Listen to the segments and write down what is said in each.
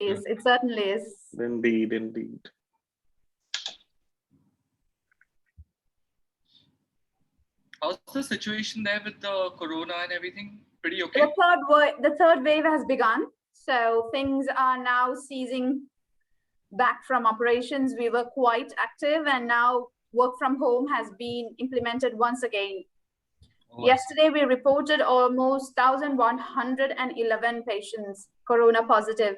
is. It certainly is. Indeed, indeed. How's the situation there with the corona and everything? Pretty okay? The third wave has begun. So things are now ceasing back from operations. We were quite active, and now work from home has been implemented once again. Oh, yesterday, we reported almost 1,111 patients corona positive.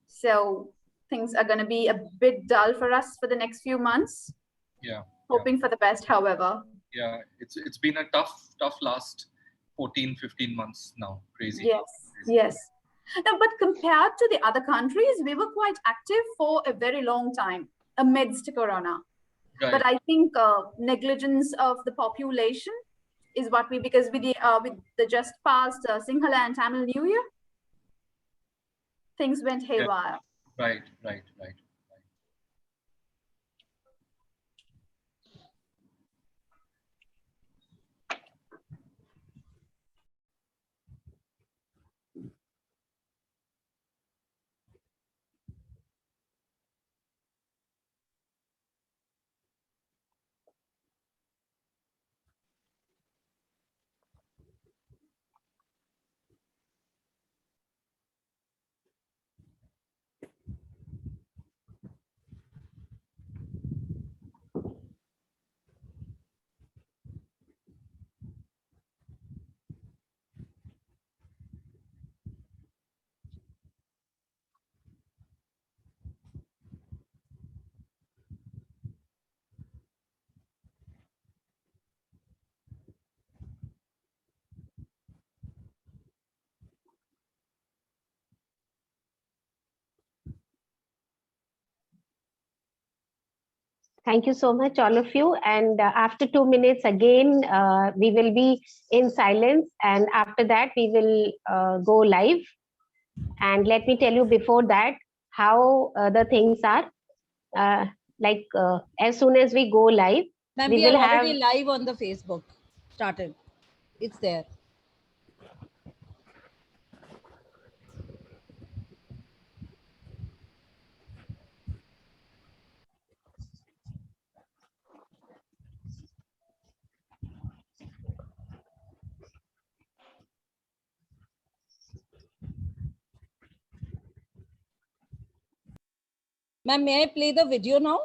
So things are going to be a bit dull for us for the next few months. Yeah. Hoping for the best, however. Yeah, it's been a tough last 14, 15 months now. Crazy. Yes, crazy. Yes. No, but compared to the other countries, we were quite active for a very long time amidst corona. Right. But I think negligence of the population is what because with the just past Sinhala and Tamil New Year, things went haywire. Yeah. Right. Thank you so much, all of you. And after 2 minutes, again, we will be in silence. And after that, we will go live. And let me tell you before that, how the things are. As soon as we go live, we are already live on the Facebook. Started. It's there. Ma'am, may I play the video now?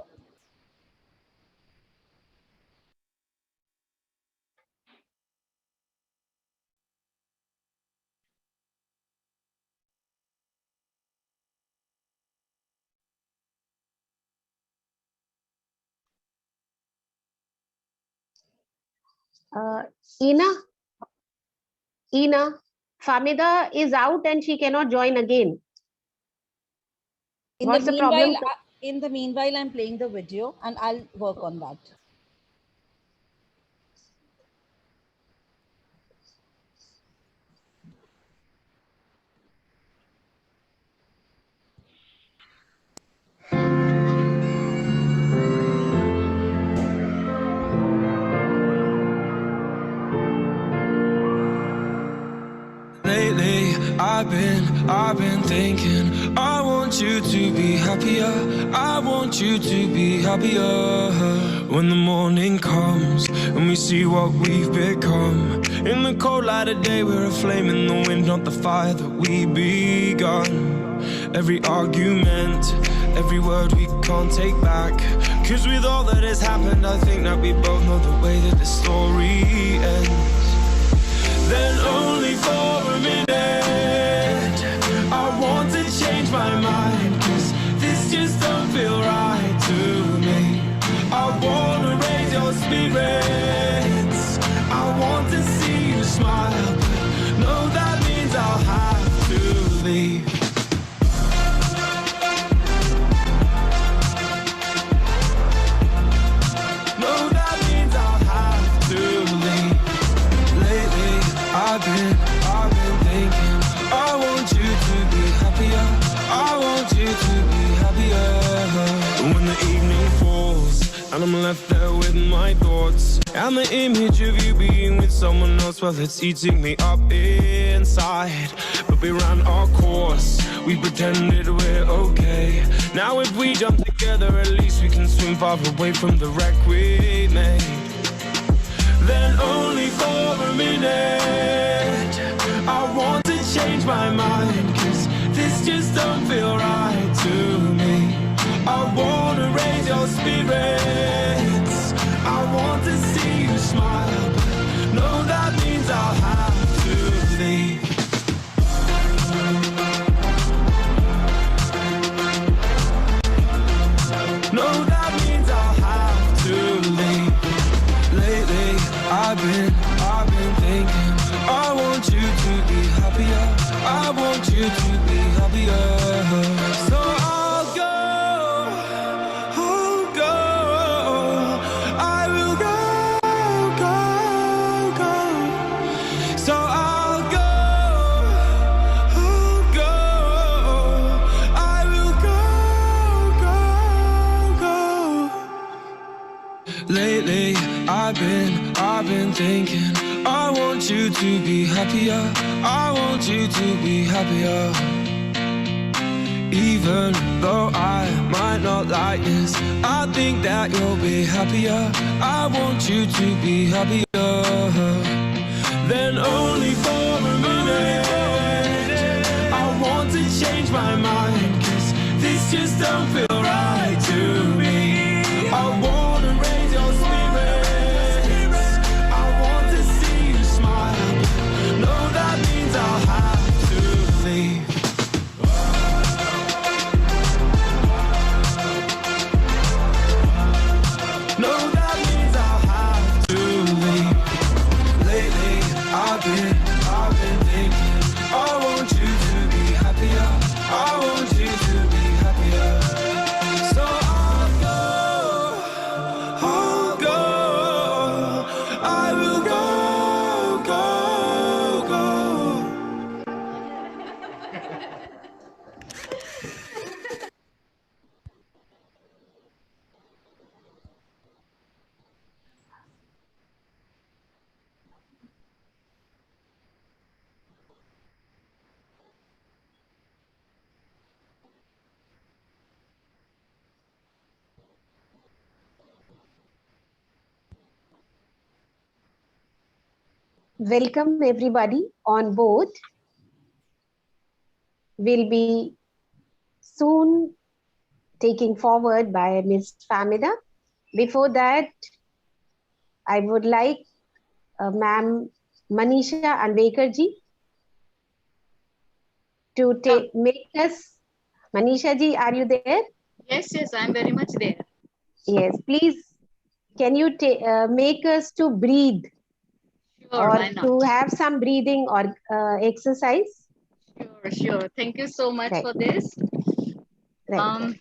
Ina, Famida is out and she cannot join again. What's the problem? In the meanwhile, I'm playing the video and I'll work on that. Lately, I've been thinking, I want you to be happier. I want you to be happier. When the morning comes and we see what we've become. In the cold light of day, we're a flame in the wind, not the fire that we begun. Every argument, every word we can't take back. Cause with all that has happened, I think that we both know the way that the story ends. Then only for a minute, I want to change my mind, cause this just don't feel right to me. I wanna raise your spirits, I want to see you smile, but no, that means I'll have to leave. No, that means I'll have to leave. Lately, I've been thinking, I want you to be happier. I want you to be happier. When the evening falls and I'm left there with my thoughts and the image of you being with someone else, well, it's eating me up inside. But We ran our course, we pretended we're okay. Now if we jump together, at least we can swim far away from the wreck we made. Then only for a minute, I want to change my mind, 'cause this just don't feel right to me. I want to raise your spirits, I want to see you smile, but no, that means I'll have to leave. No, that means I'll have to leave. Lately, I've been thinking, I want you to be happier, I want you to be happier. So I'll go, I will go. So I'll go, I will go. Lately, I've been thinking, I want you to be happier, I want you to be happier. Even though I might not like this, I think that you'll be happier, I want you to be happier. Then only for a minute, I want to change my mind, 'cause this just don't feel right to me. I want to raise your spirits, I want to see you smile. No, that means I'll have to leave. No, that means I'll have to leave. Lately, I've been thinking, I want you to be happier, I want you to be happier. So I'll go, I will go. Welcome everybody on board. Will be soon taking forward by Ms. Famida. Before that, I would like Ma'am Manisha Anvekarji to make us. Manisha ji, are you there? Yes, I'm very much there. Yes, please. Can you make us to breathe? Sure, or why not? to have some breathing or exercise? Sure. Thank you so much Right. for this. Right.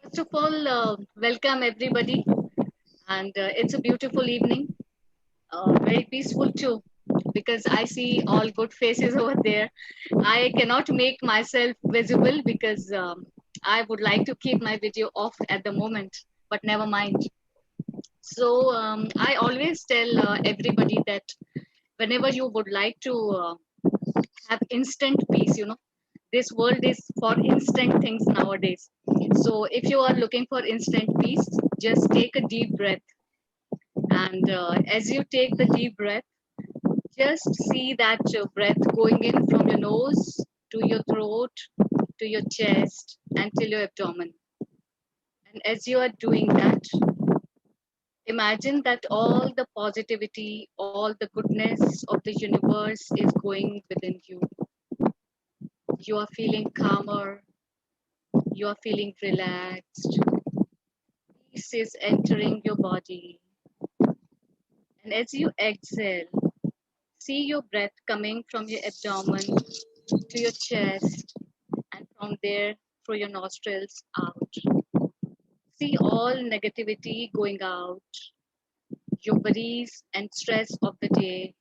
First of all, welcome everybody. And it's a beautiful evening. Very peaceful too, because I see all good faces over there. I cannot make myself visible because I would like to keep my video off at the moment, but never mind. So I always tell everybody that whenever you would like to have instant peace, this world is for instant things nowadays. So if you are looking for instant peace, just take a deep breath. And as you take the deep breath, just see that breath going in from your nose to your throat, to your chest, and till your abdomen. And as you are doing that, imagine that all the positivity, all the goodness of the universe is going within you. You are feeling calmer, you are feeling relaxed. Peace is entering your body. And as you exhale, see your breath coming from your abdomen to your chest, and from there through your nostrils out. See all negativity going out, your worries and stress of the day,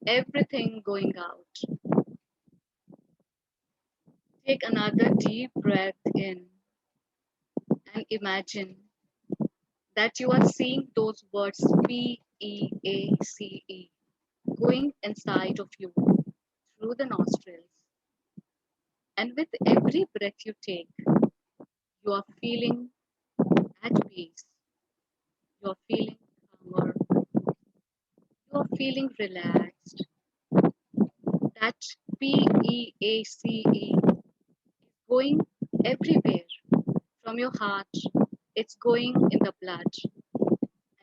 everything going out. Take another deep breath in and imagine that you are seeing those words PEACE going inside of you through the nostrils And with every breath you take, you are feeling at peace. You are feeling calmer. You are feeling relaxed. That PEACE going everywhere from your heart. It's going in the blood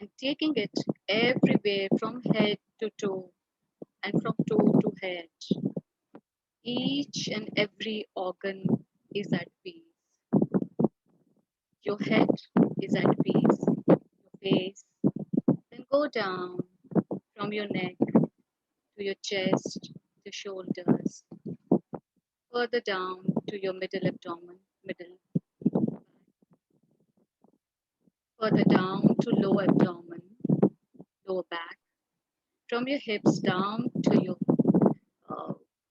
and taking it everywhere from head to toe and from toe to head. Each and every organ is at peace. Your head is at peace. Your face. Then go down from your neck to your chest, to shoulders, further down to your middle abdomen, further down to lower abdomen, lower back, from your hips down to your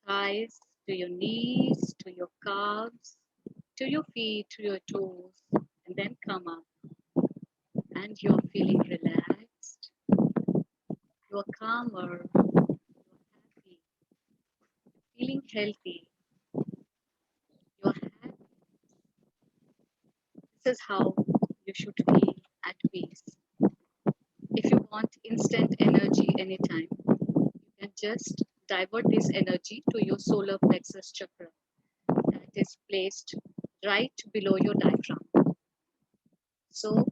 thighs, to your knees, to your calves, to your feet, to your toes, and then come up. And you're feeling relaxed, you're calmer, you're happy, feeling healthy, you're happy. This is how you should feel at peace. If you want instant energy anytime, you can just divert this energy to your solar plexus chakra that is placed right below your diaphragm. So,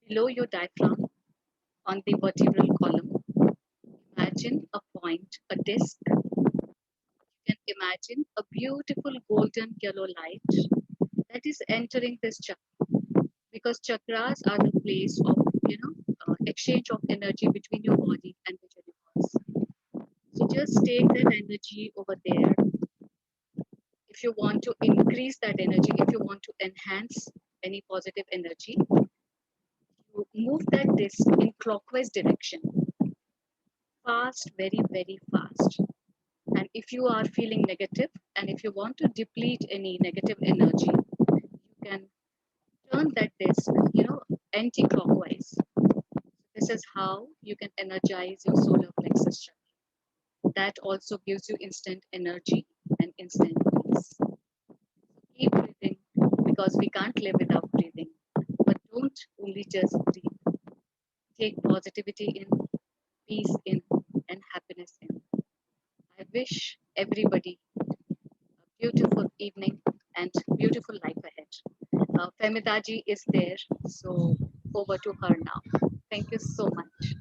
below your diaphragm on the vertebral column, imagine a point, a disc. You can imagine a beautiful golden yellow light that is entering this chakra, because chakras are the place of exchange of energy between your body and the universe. So just take that energy over there. If you want to increase that energy, if you want to enhance any positive energy, you move that disc in clockwise direction, fast, very, very fast. And if you are feeling negative, and if you want to deplete any negative energy, you can turn that disc, anti-clockwise. This is how you can energize your solar plexus chakra. That also gives you instant energy and instant peace. Keep breathing, because we can't live without breathing. But don't only just breathe. Take positivity in, peace in, and happiness in. I wish everybody a beautiful evening and beautiful life ahead. Femidaji is there, so over to her now. Thank you so much.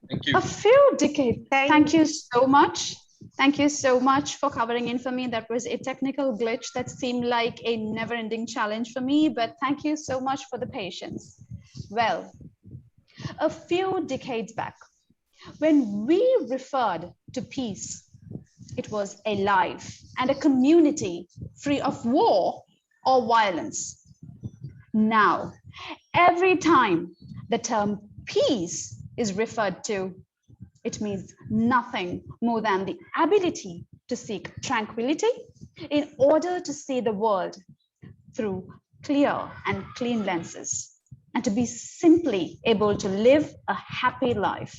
Thank you. A few decades. Thank you Thanks. so much. Thank you so much for covering in for me. That was a technical glitch that seemed like a never-ending challenge for me, but thank you so much for the patience. Well, a few decades back, when we referred to peace, it was a life and a community free of war or violence. Now, every time the term peace is referred to, it means nothing more than the ability to seek tranquility in order to see the world through clear and clean lenses, and to be simply able to live a happy life.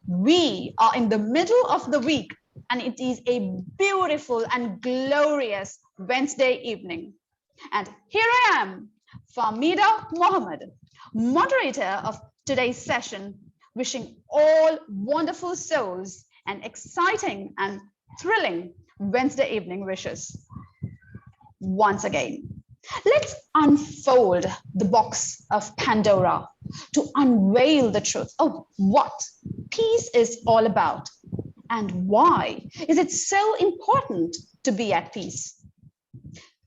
We are in the middle of the week, and it is a beautiful and glorious Wednesday evening. And here I am, Famida Mohammed, moderator of today's session, wishing all wonderful souls an exciting and thrilling Wednesday evening wishes. Once again, let's unfold the box of Pandora to unveil the truth of what peace is all about and why is it so important to be at peace.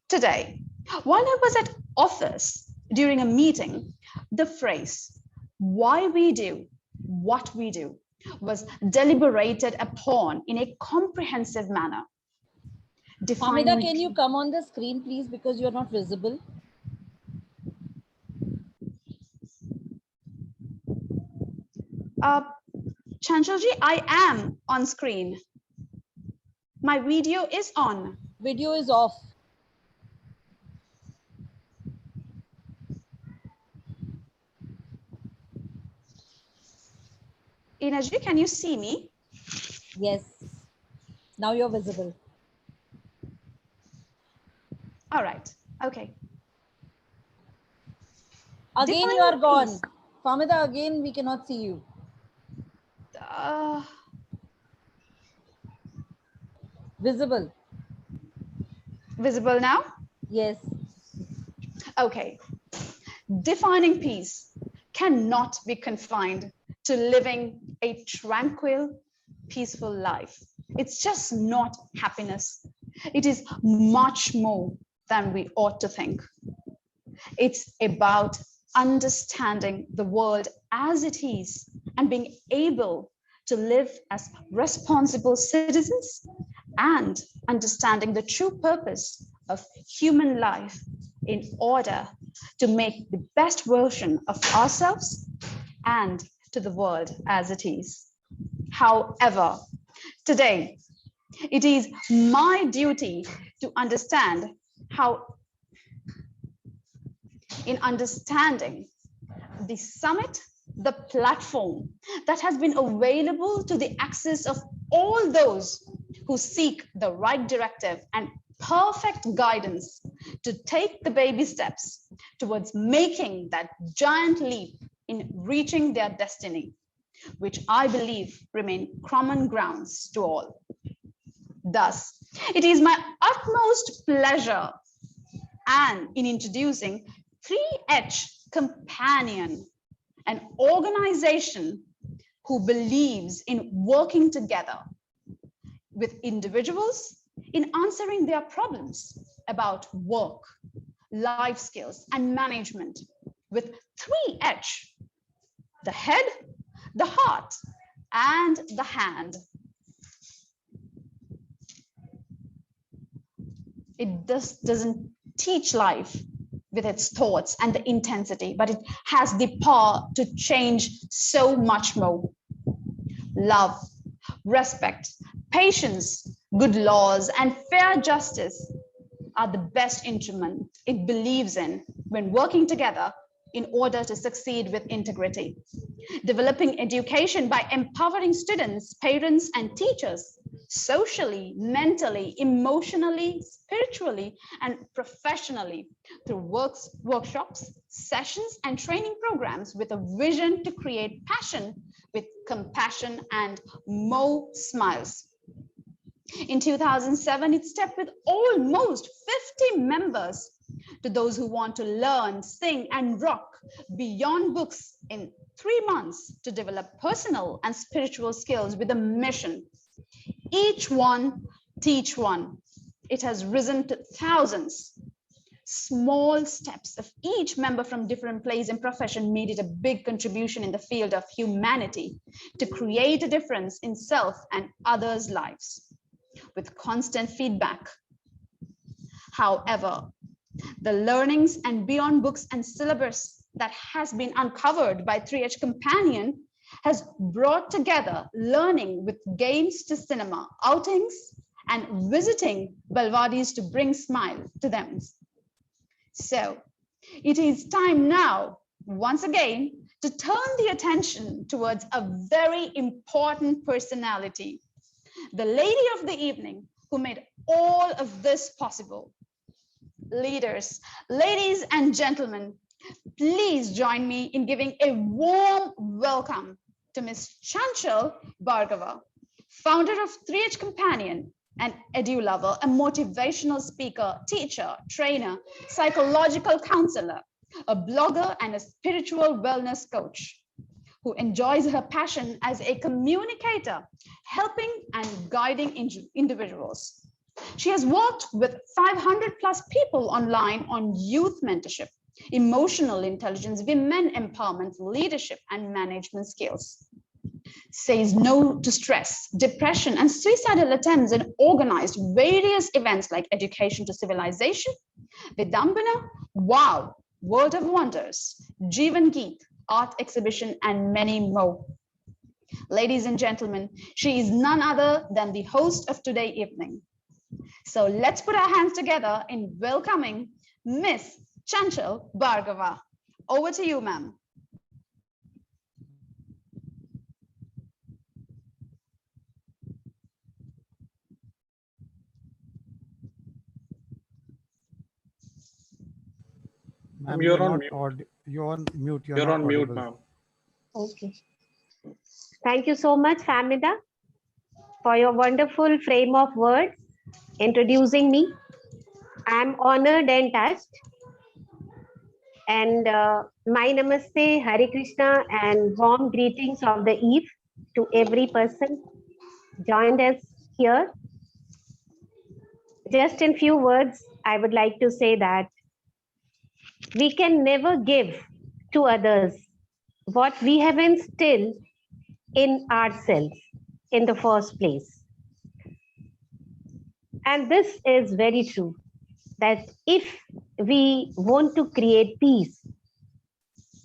Today, while I was at office during a meeting, the phrase, why we do what we do, was deliberated upon in a comprehensive manner. Hamida, can you come on the screen, please, because you're not visible? Chanchalji, I am on screen. My video is on. Video is off. Inaji, can you see me? Yes. Now you're visible. All right. Okay. Again, Define you are gone. peace. Famida, again, we cannot see you. Visible. Visible now? Yes. Okay. Defining peace cannot be confined to living a tranquil, peaceful life. It's just not happiness. It is much more than we ought to think. It's about understanding the world as it is and being able to live as responsible citizens and understanding the true purpose of human life in order to make the best version of ourselves and to the world as it is. However, today, it is my duty to understand how, in understanding the summit, the platform that has been available to the access of all those who seek the right directive and perfect guidance to take the baby steps towards making that giant leap in reaching their destiny, which I believe remain common grounds to all. Thus, it is my utmost pleasure and in introducing 3H Companion, an organization who believes in working together with individuals in answering their problems about work, life skills, and management with 3H, the head, the heart, and the hand. It just doesn't teach life with its thoughts and the intensity, but it has the power to change so much more. Love, respect, patience, good laws, and fair justice are the best instrument it believes in when working together in order to succeed with integrity. Developing education by empowering students, parents, and teachers socially, mentally, emotionally, spiritually, and professionally through workshops, sessions, and training programs with a vision to create passion with compassion and more smiles. In 2007, it stepped with almost 50 members to those who want to learn, sing, and rock beyond books in 3 months to develop personal and spiritual skills with a mission. Each one, teach one. It has risen to thousands. Small steps of each member from different place and profession made it a big contribution in the field of humanity to create a difference in self and others' lives with constant feedback. However, the learnings and beyond books and syllabus that has been uncovered by 3H Companion has brought together learning with games to cinema, outings, and visiting Balwadis to bring smile to them. So it is time now, once again, to turn the attention towards a very important personality, the lady of the evening who made all of this possible. Leaders, ladies and gentlemen, please join me in giving a warm welcome to Ms. Chanchal Bhargava, founder of 3H Companion, an edu lover, a motivational speaker, teacher, trainer, psychological counselor, a blogger, and a spiritual wellness coach who enjoys her passion as a communicator, helping and guiding individuals. She has worked with 500 plus people online on youth mentorship, emotional intelligence, women empowerment, leadership, and management skills. Says no to stress, depression, and suicidal attempts, and organized various events like Education to Civilization, Vidambana, Wow, World of Wonders, Jeevan Geet, art exhibition, and many more. Ladies and gentlemen, she is none other than the host of today's evening. So let's put our hands together in welcoming Miss Chanchal Bhargava. Over to you, ma'am. Ma'am, You're on mute. You're on mute. You're on mute, ma'am. Okay. Thank you so much, Famida, for your wonderful frame of words introducing me. I'm honored and touched. And my namaste, Hare Krishna, and warm greetings of the eve to every person joined us here. Just in few words, I would like to say that we can never give to others what we have instilled in ourselves in the first place. And this is very true, that if we want to create peace,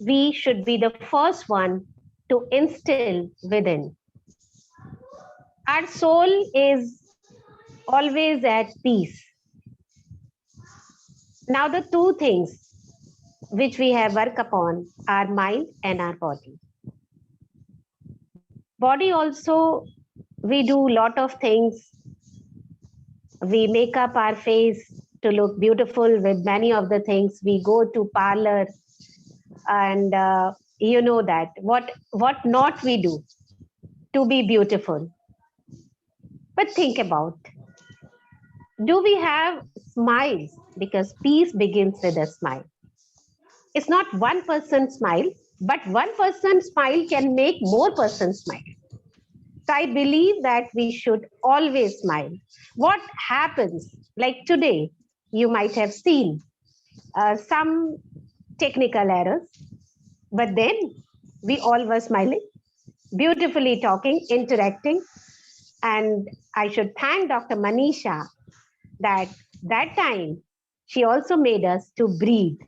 we should be the first one to instill within. Our soul is always at peace. Now the two things which we have work upon are mind and our body. Body also, we do lot of things. We make up our face to look beautiful with many of the things. We go to parlor and you know that what not we do to be beautiful. But think about, do we have smiles? Because peace begins with a smile. It's not one person's smile, but one person's smile can make more persons smile. So I believe that we should always smile. What happens, like today, you might have seen some technical errors, but then we all were smiling, beautifully talking, interacting. And I should thank Dr. Manisha that time she also made us to breathe,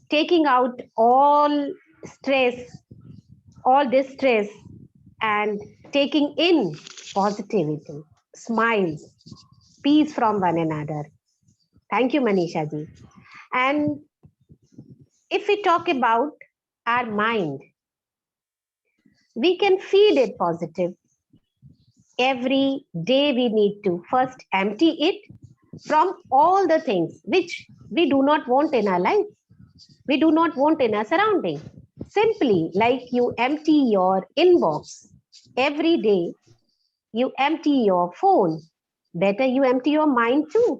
taking out all stress, all distress, and taking in positivity, smiles, peace from one another. Thank you, Manisha ji. And if we talk about our mind, we can feed it positive. Every day we need to first empty it from all the things which we do not want in our life. We do not want in our surrounding. Simply like you empty your inbox every day, you empty your phone. Better you empty your mind too.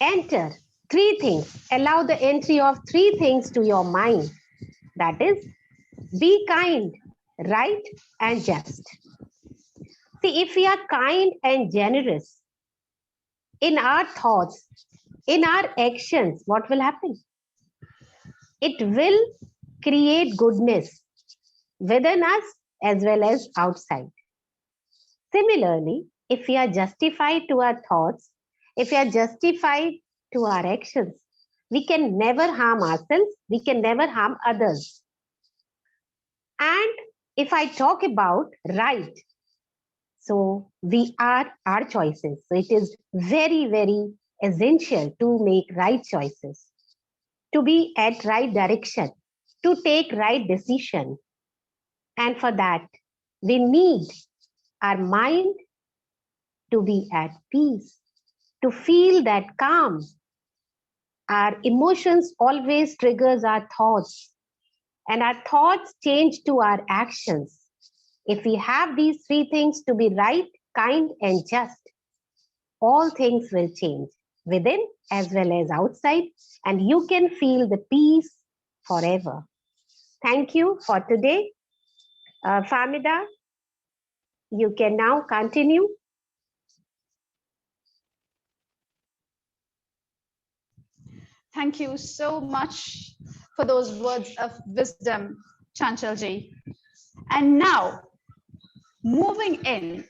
Enter 3 things. Allow the entry of 3 things to your mind. That is, be kind, right, and just. See, if we are kind and generous in our thoughts, in our actions, what will happen? It will create goodness within us as well as outside. Similarly, if we are justified to our thoughts, if we are justified to our actions, we can never harm ourselves, we can never harm others. And if I talk about right, so we are our choices. So it is very, very essential to make right choices, to be at right direction, to take right decision. And for that, we need our mind to be at peace, to feel that calm. Our emotions always triggers our thoughts, and our thoughts change to our actions. If we have these 3 things to be right, kind, and just, all things will change within as well as outside, and you can feel the peace forever. Thank you for today. Famida, you can now continue. Thank you so much for those words of wisdom, Chanchal ji. And now, moving in,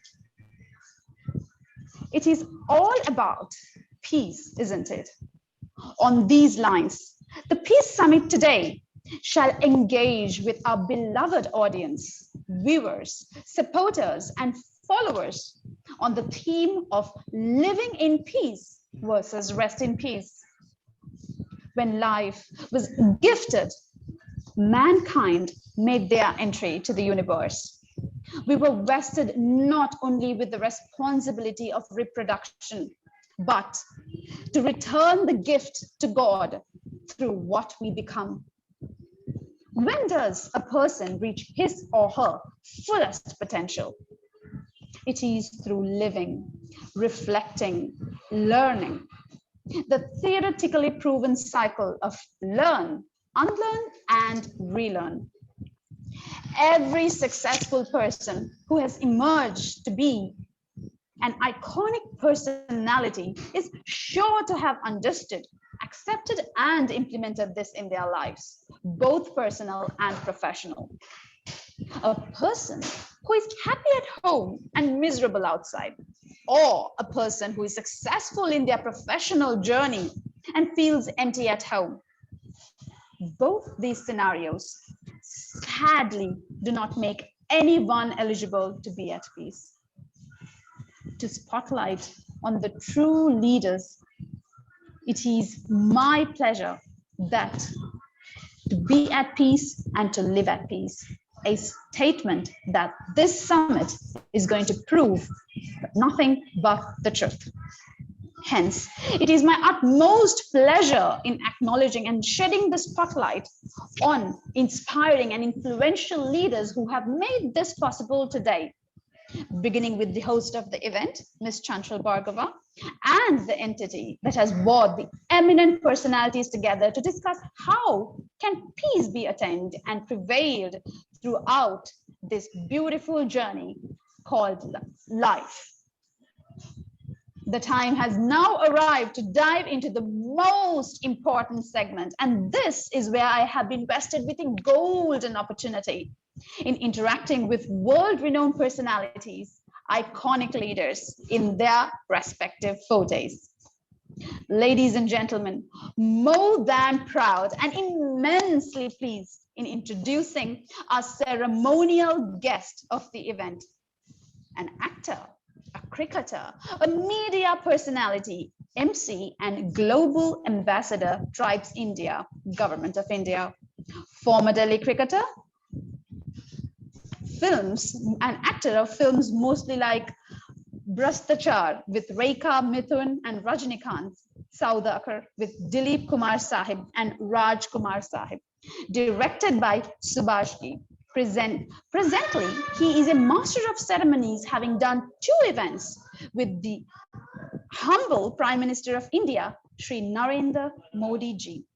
it is all about peace, isn't it? On these lines, the Peace Summit today shall engage with our beloved audience, viewers, supporters, and followers on the theme of living in peace versus rest in peace. When life was gifted, mankind made their entry to the universe. We were vested not only with the responsibility of reproduction, but to return the gift to God through what we become. When does a person reach his or her fullest potential? It is through living, reflecting, learning. The theoretically proven cycle of learn, unlearn, and relearn. Every successful person who has emerged to be an iconic personality is sure to have understood, accepted, and implemented this in their lives, both personal and professional. A person who is happy at home and miserable outside, or a person who is successful in their professional journey and feels empty at home. Both these scenarios sadly do not make anyone eligible to be at peace. To spotlight on the true leaders, it is my pleasure that to be at peace and to live at peace, a statement that this summit is going to prove nothing but the truth. Hence, it is my utmost pleasure in acknowledging and shedding the spotlight on inspiring and influential leaders who have made this possible today, beginning with the host of the event, Ms. Chanchal Bhargava, and the entity that has brought the eminent personalities together to discuss how can peace be attained and prevailed throughout this beautiful journey called life. The time has now arrived to dive into the most important segment, and this is where I have been vested with a golden opportunity in interacting with world-renowned personalities, iconic leaders in their respective fortes. Ladies and gentlemen, more than proud and immensely pleased in introducing our ceremonial guest of the event, an actor, a cricketer, a media personality, MC, and global ambassador, Tribes India, Government of India, former Delhi cricketer, films, an actor of films mostly like Brastachar with Rekha, Mithun, and Rajnikant, Saudakar with Dilip Kumar Sahib and Raj Kumar Sahib, directed by Subhashji. Presently, he is a master of ceremonies, having done 2 events with the humble Prime Minister of India, Shri Narendra Modi ji.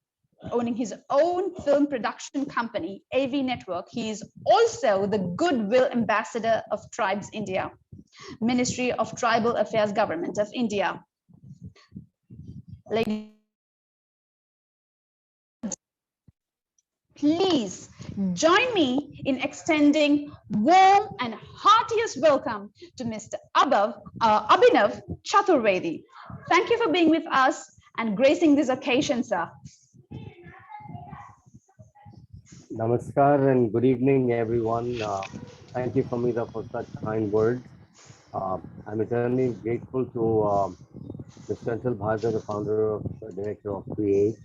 Owning his own film production company, AV Network, he is also the Goodwill Ambassador of Tribes India, Ministry of Tribal Affairs, Government of India. Ladies, please join me in extending warm and heartiest welcome to Mr. Abhinav Chaturvedi. Thank you for being with us and gracing this occasion, sir. Namaskar and good evening, everyone. Thank you, Famida, for such kind words. I'm eternally grateful to Ms. Chanchal Bhargava, the founder of director of Create,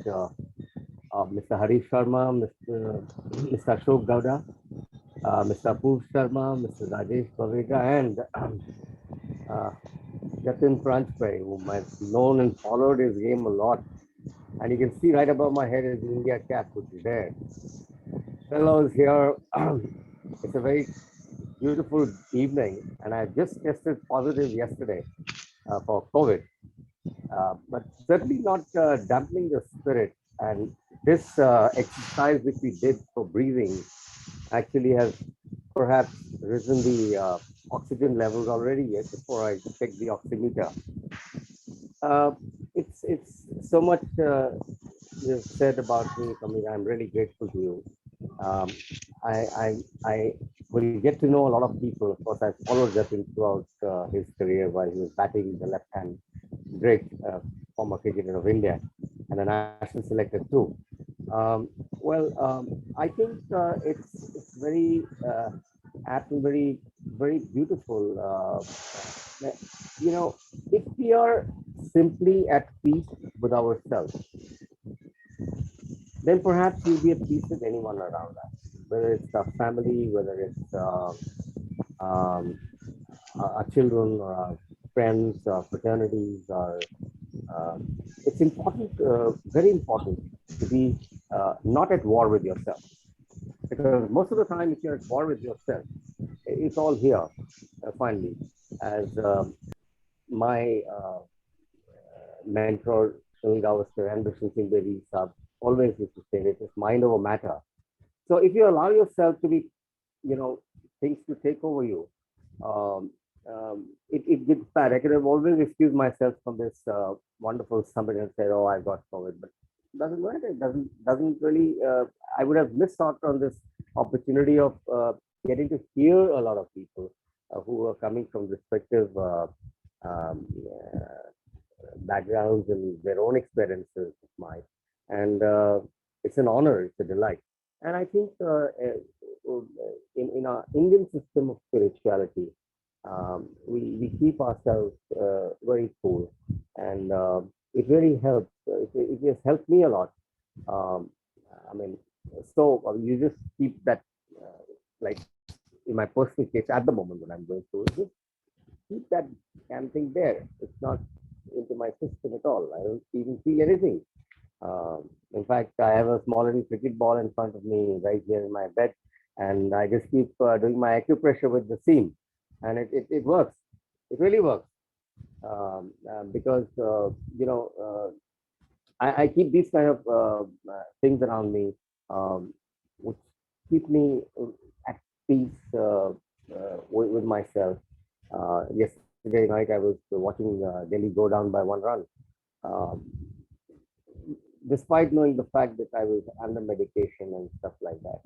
Mr. Harish Sharma, Mr. Ashok Gowda, Mr. Apurv Sharma, Mr. Rajesh Bavega, and Jatin Pranchpay, whom I've known and followed his game a lot. And you can see right above my head is the India cap, which is there. Fellows here, it's a very beautiful evening, and I just tested positive yesterday for COVID, but certainly not dampening the spirit. And this exercise which we did for breathing actually has perhaps risen the oxygen levels already yet before I check the oximeter. It's so much you've said about me, Kamila. I'm really grateful to you. I will get to know a lot of people. Of course, I followed Jatin throughout his career while he was batting the left-hand great former cricketer of India and a national selector too. I think it's very apt and very beautiful. You know, if we are simply at peace with ourselves, then perhaps we'll be at peace with anyone around us, whether it's our family, whether it's our children or our friends, our fraternities, it's important, very important to be not at war with yourself. Because most of the time, if you're at war with yourself, it's all here, finally. As my mentor, Sunil Gavaskar and Vishnu Singh Bedi Sahab always used to say, it is mind over matter. So if you allow yourself to be, things to take over you, it gets bad. I could have always excused myself from this wonderful summit and said, "Oh, I got COVID," but it doesn't matter. It doesn't really. I would have missed out on this opportunity of getting to hear a lot of people who are coming from respective um, backgrounds and their own experiences of mine, and it's an honor. It's a delight, and I think in our Indian system of spirituality, we keep ourselves very cool, and it really helps. It has helped me a lot. Um, I mean, so you just keep that, like in my personal case at the moment when I'm going through, just keep that damn thing there. It's not into my system at all. I don't even feel anything. In fact, I have a small little cricket ball in front of me right here in my bed, and I just keep doing my acupressure with the seam, and it works. It really works because I keep these kind of things around me, which keep me at peace with myself. Yesterday night I was watching Delhi go down by 1 run. Um, Despite knowing the fact that I was under medication and stuff like that.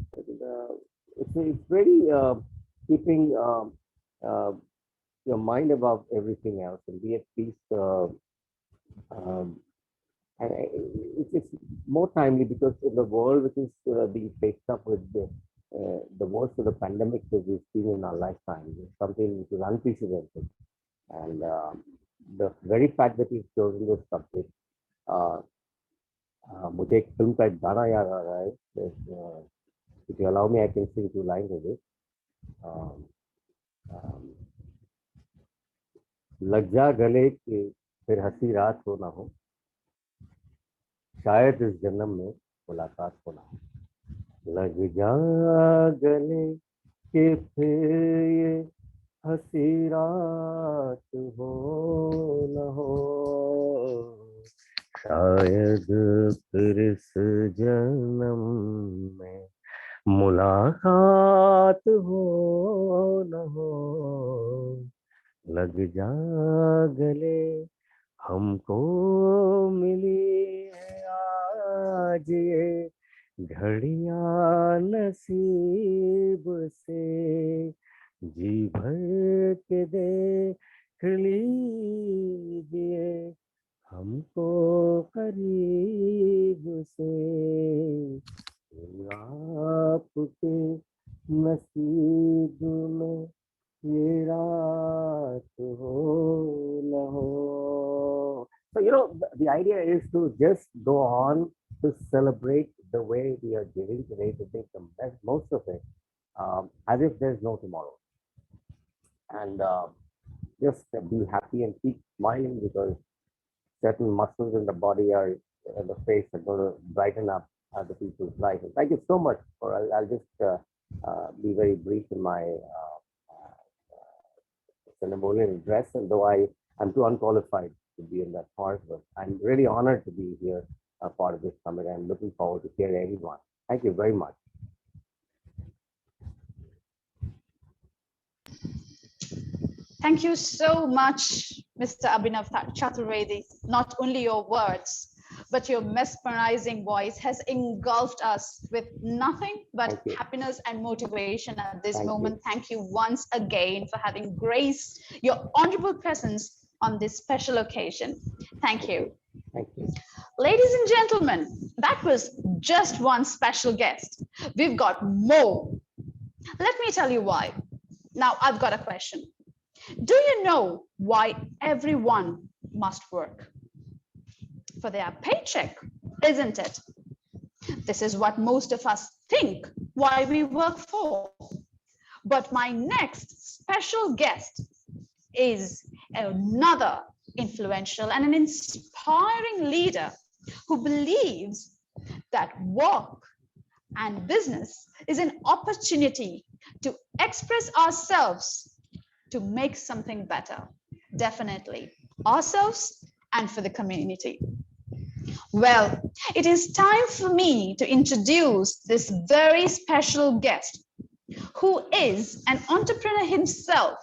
It's really keeping uh, your mind above everything else and be at peace. Um, and it's more timely because in the world which is being faced up with the worst of the pandemic that we've seen in our lifetime, is something which is unprecedented. And the very fact that we've chosen this subject, मुझे एक film का एक गाना याद आ रहा है. If you allow me, I can sing 2 lines of it. लग जा गले के फिर हंसी रात हो ना हो, शायद इस जन्म में मुलाकात हो ना हो. लग जा गले के फिर ये हंसी रात हो ना हो, शायद फिर इस जन्म में मुलाकात हो न हो. लग जा गले, हमको मिली है आज ये घड़ियां नसीब से, जी भर के देख लीजिए हमको करीब से. आपके नसीब में ये रात हो न हो. So the idea is to just go on to celebrate the way we are giving today, to make the best most of it, as if there's no tomorrow, and just be happy and keep smiling, because certain muscles in the body are in the face are going to brighten up the people's life. And thank you so much for. I'll just be very brief in my ceremonial dress, and though I'm too unqualified to be in that part, but I'm really honored to be here, a part of this summit. I'm looking forward to hearing everyone. Thank you very much. Thank you so much, Mr. Abhinav Chaturvedi. Not only your words, but your mesmerizing voice has engulfed us with nothing but happiness and motivation at this moment. Thank you once again for having graced your honorable presence on this special occasion. Thank you. Thank you. Ladies and gentlemen, that was just one special guest. We've got more. Let me tell you why. Now, I've got a question. Do you know why everyone must work? For their paycheck, isn't it? This is what most of us think why we work for. But my next special guest is another influential and an inspiring leader who believes that work and business is an opportunity to express ourselves, to make something better, definitely ourselves and for the community. Well, it is time for me to introduce this very special guest, who is an entrepreneur himself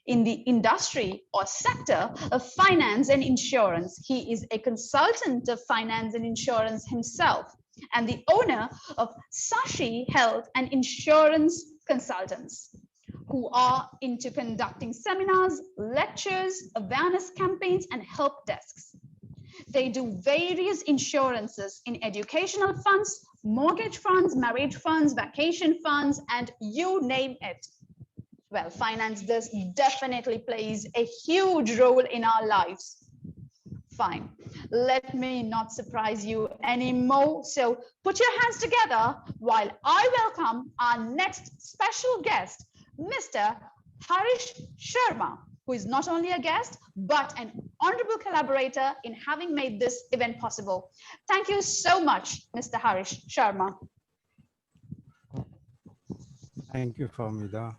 in the industry or sector of finance and insurance. He is a consultant of finance and insurance himself and the owner of Sashi Health and Insurance Consultants, who are into conducting seminars, lectures, awareness campaigns, and help desks. They do various insurances in educational funds, mortgage funds, marriage funds, vacation funds, and you name it. Well, finance does definitely plays a huge role in our lives. Fine, let me not surprise you anymore. So put your hands together while I welcome our next special guest, Mr. Harish Sharma, who is not only a guest, but an honorable collaborator in having made this event possible. Thank you so much, Mr. Harish Sharma. Thank you, Famida.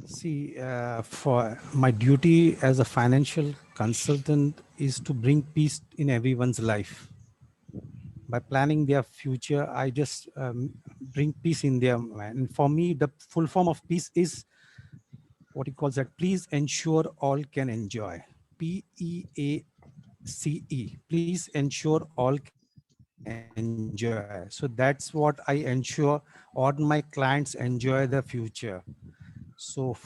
See, for my duty as a financial consultant is to bring peace in everyone's life. By planning their future, I just bring peace in their mind. And for me, the full form of peace is what he calls that, please ensure all can enjoy. PEACE. Please ensure all can enjoy. So that's what I ensure all my clients enjoy the future. So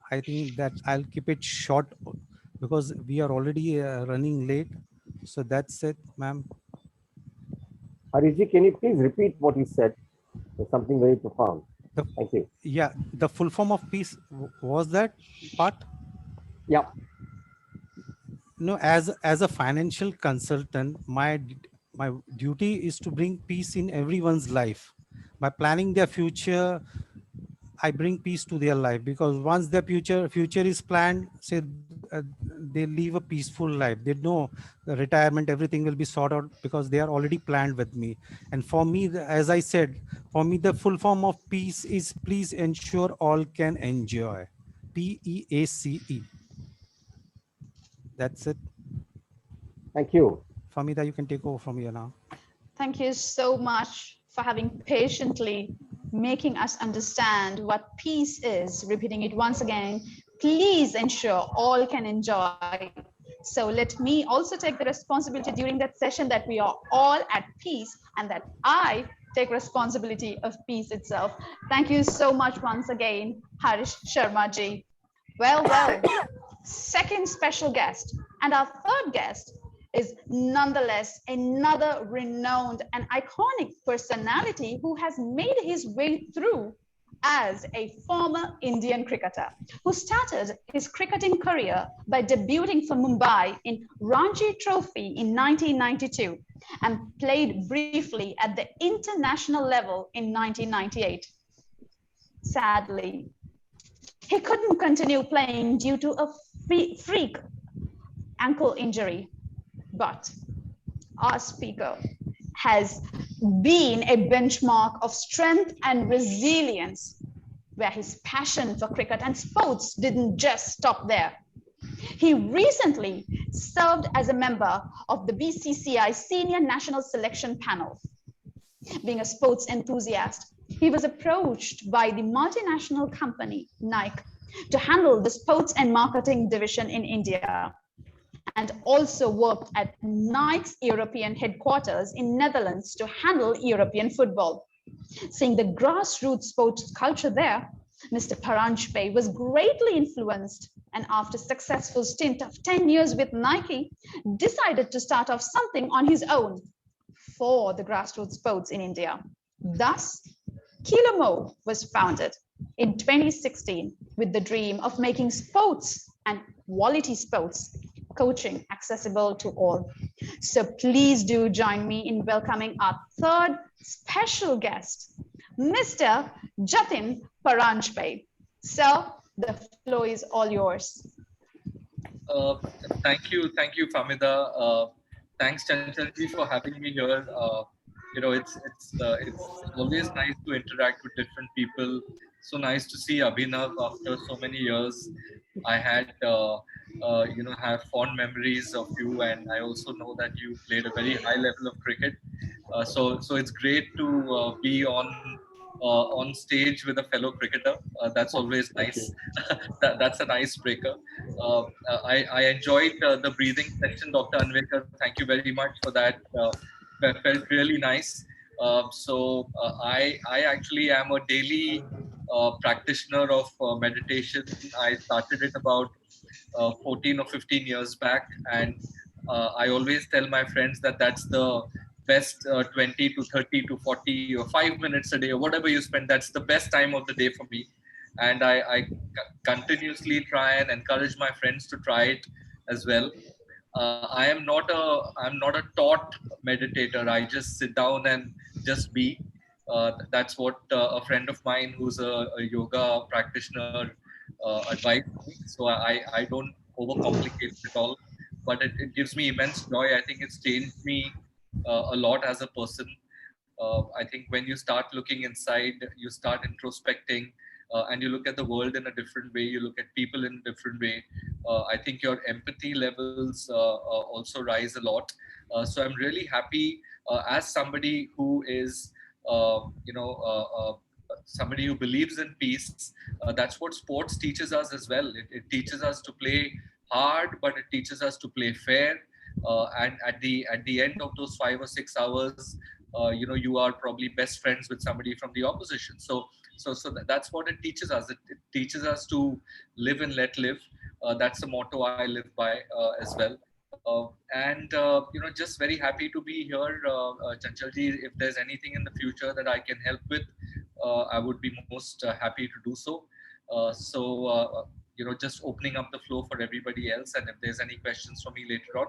I think that I'll keep it short because we are already running late. So that's it, ma'am. Harishji, can you please repeat what you said? There's something very profound. Thank you. Yeah, the full form of peace was that part? Yeah. No, as a financial consultant, my duty is to bring peace in everyone's life. By planning their future, I bring peace to their life, because once their future is planned, say they live a peaceful life. They know the retirement, everything will be sorted out because they are already planned with me. And for me, as I said, for me, the full form of peace is please ensure all can enjoy. PEACE. That's it. Thank you. Famida, you can take over from here now. Thank you so much for having patiently making us understand what peace is. Repeating it once again, please ensure all can enjoy. So let me also take the responsibility during that session that we are all at peace and that I take responsibility of peace itself. Thank you so much once again, Harish Sharma ji. Well, second special guest and our third guest is nonetheless another renowned and iconic personality who has made his way through as a former Indian cricketer who started his cricketing career by debuting for Mumbai in Ranji Trophy in 1992 and played briefly at the international level in 1998. Sadly, he couldn't continue playing due to a freak ankle injury. But our speaker has been a benchmark of strength and resilience, where his passion for cricket and sports didn't just stop there. He recently served as a member of the BCCI Senior National Selection Panel. Being a sports enthusiast, he was approached by the multinational company Nike to handle the sports and marketing division in India, and also worked at Nike's European headquarters in Netherlands to handle European football. Seeing the grassroots sports culture there, Mr. Paranjpe was greatly influenced, and after a successful stint of 10 years with Nike, decided to start off something on his own for the grassroots sports in India. Thus, Kilamo was founded in 2016 with the dream of making sports and quality sports coaching accessible to all. So please do join me in welcoming our third special guest, Mr. Jatin Paranjpe. Sir, the floor is all yours. Uh, thank you, Famida. Thanks, Chanchalji, for having me here. It's always nice to interact with different people. So nice to see Abhinav after so many years. I had have fond memories of you, and I also know that you played a very high level of cricket. So it's great to be on stage with a fellow cricketer. That's always Thank nice. you. That's an icebreaker. I enjoyed the breathing section, Dr. Anvekar. Thank you very much for that. Felt really nice. I actually am a daily practitioner of meditation. I started it about 14 or 15 years back, and I always tell my friends that that's the best 20 to 30 to 40 or 5 minutes a day or whatever you spend. That's the best time of the day for me, and I continuously try and encourage my friends to try it as well. I'm not a taught meditator. I just sit down and just be. That's what a friend of mine who's a yoga practitioner advised me. So I don't overcomplicate it at all, but it gives me immense joy. I think it's changed me a lot as a person. I think when you start looking inside, you start introspecting, and you look at the world in a different way. You look at people in a different way. I think your empathy levels also rise a lot. So I'm really happy as somebody who is, somebody who believes in peace. That's what sports teaches us as well. It teaches us to play hard, but it teaches us to play fair. And at the end of those 5 or 6 hours, you are probably best friends with somebody from the opposition. That's what it teaches us. It teaches us to live and let live. That's a motto I live by as well. Just very happy to be here, Chanchalji. If there's anything in the future that I can help with, I would be most happy to do so. Just opening up the floor for everybody else, and if there's any questions for me later on,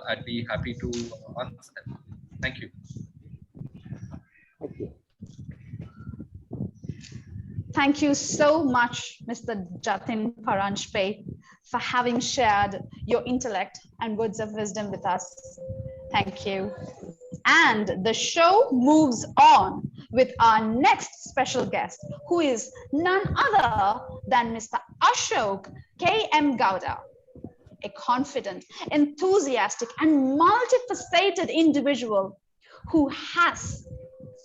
I'd be happy to answer them. Thank you. Thank you. Thank you so much, Mr. Jatin Paranjpe, for having shared your intellect and words of wisdom with us. Thank you. And the show moves on with our next special guest, who is none other than Mr. Ashok K.M. Gowda, a confident, enthusiastic, and multifaceted individual who has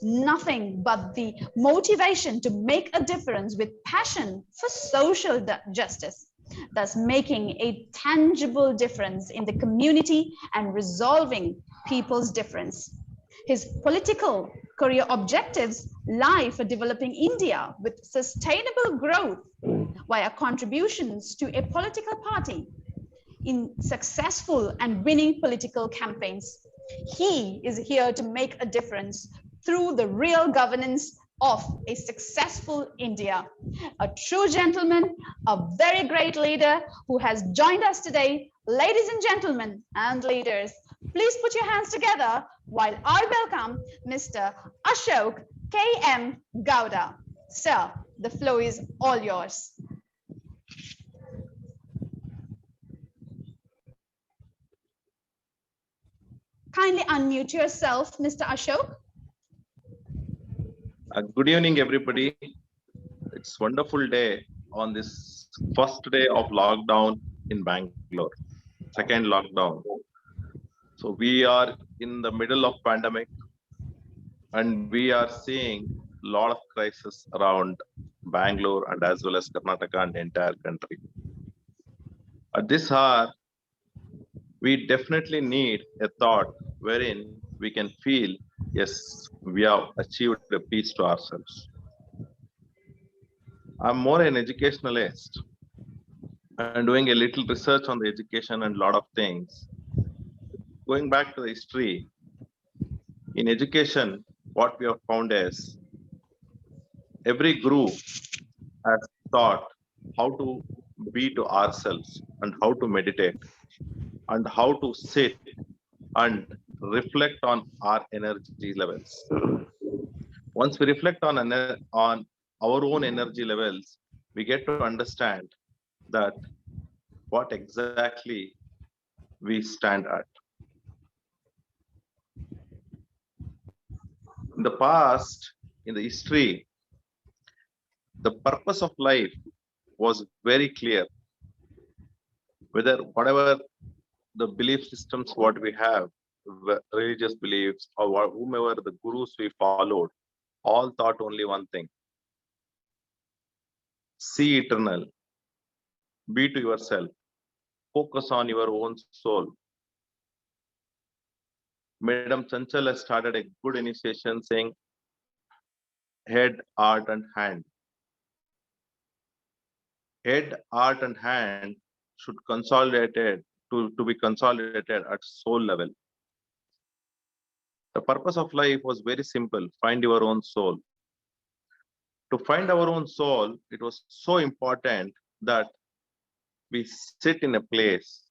nothing but the motivation to make a difference with passion for social justice, thus making a tangible difference in the community and resolving people's difference. His political career objectives lie for developing India with sustainable growth via contributions to a political party in successful and winning political campaigns. He is here to make a difference through the real governance of a successful India. A true gentleman, a very great leader who has joined us today. Ladies and gentlemen and leaders, please put your hands together while I welcome Mr. Ashok K.M. Gowda. Sir, the floor is all yours. Kindly unmute yourself, Mr. Ashok. Good evening, everybody. It's wonderful day on this first day of lockdown in Bangalore, second lockdown. So we are in the middle of pandemic, and we are seeing a lot of crisis around Bangalore and as well as Karnataka and the entire country. At this hour, we definitely need a thought wherein we can feel, yes, we have achieved a peace to ourselves. I'm more an educationalist and doing a little research on the education and a lot of things. Going back to the history, in education, what we have found is every guru has taught how to be to ourselves and how to meditate and how to sit and reflect on our energy levels. Once we reflect on our own energy levels, we get to understand that what exactly we stand at. In the past, in the history, the purpose of life was very clear. Whether whatever the belief systems what we have, religious beliefs or whomever the gurus we followed, all thought only one thing: see eternal, be to yourself, focus on your own soul. Madam Chanchal has started a good initiation saying head, heart, and hand. Head, heart, and hand should consolidated to be consolidated at soul level. The purpose of life was very simple: find your own soul. To find our own soul, it was so important that we sit in a place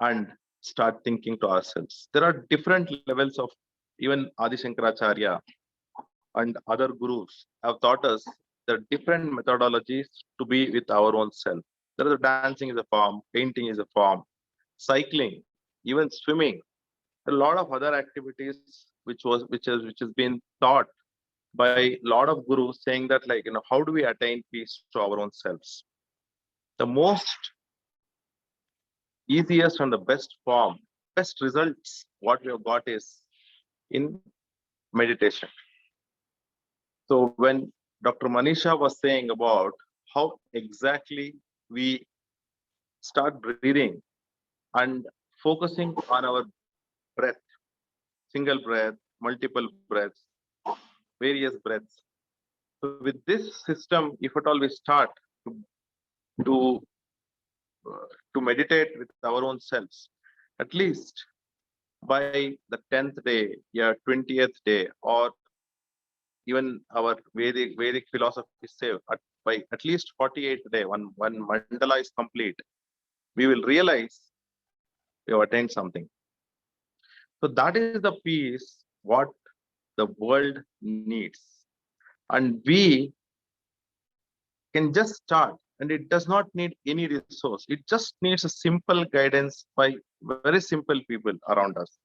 and start thinking to ourselves. There are different levels of, even Adi Shankaracharya and other gurus have taught us the different methodologies to be with our own self. There is dancing is a form, painting is a form, cycling, even swimming. A lot of other activities which has been taught by a lot of gurus, saying that, like, how do we attain peace to our own selves? The most easiest and the best form, best results what we have got is in meditation. So when Dr. Manisha was saying about how exactly we start breathing and focusing on our breath, single breath, multiple breaths, various breaths. So with this system, if at all we start to meditate with our own selves, at least by the 10th day, yeah, 20th day, or even our Vedic philosophy say by at least 48th day, when mandala is complete, we will realize we have attained something. So that is the peace what the world needs. And we can just start, and it does not need any resource. It just needs a simple guidance by very simple people around us.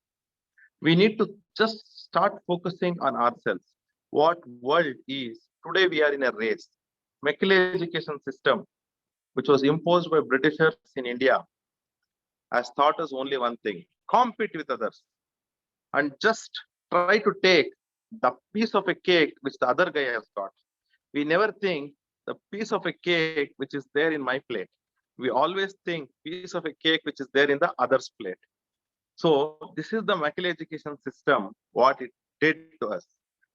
We need to just start focusing on ourselves. What world is today? We are in a race. Macaulay education system, which was imposed by Britishers in India, has taught us only one thing: compete with others and just try to take the piece of a cake which the other guy has got. We never think the piece of a cake which is there in my plate. We always think piece of a cake which is there in the other's plate. So this is the Macaulay education system, what it did to us.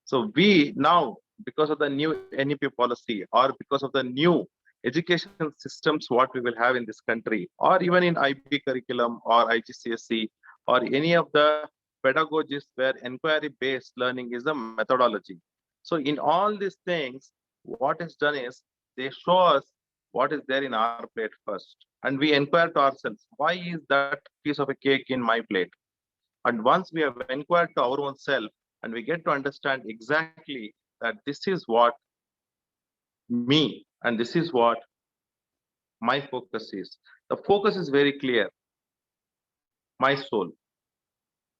So we now, because of the new NEP policy, or because of the new education systems what we will have in this country, or even in IB curriculum or IGCSE, or any of the pedagogies where inquiry-based learning is a methodology. So in all these things, what is done is they show us what is there in our plate first. And we inquire to ourselves, why is that piece of a cake in my plate? And once we have inquired to our own self, and we get to understand exactly that this is what me, and this is what my focus is. The focus is very clear: my soul.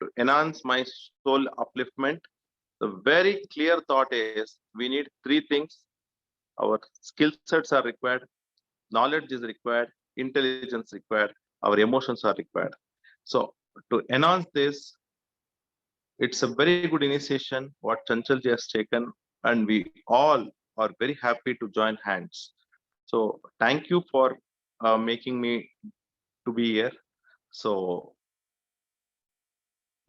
To enhance my soul upliftment, the very clear thought is we need three things. Our skill sets are required, knowledge is required, intelligence required, our emotions are required. So to enhance this, it's a very good initiation what Chanchalji has taken, and we all are very happy to join hands. So thank you for making me to be here. So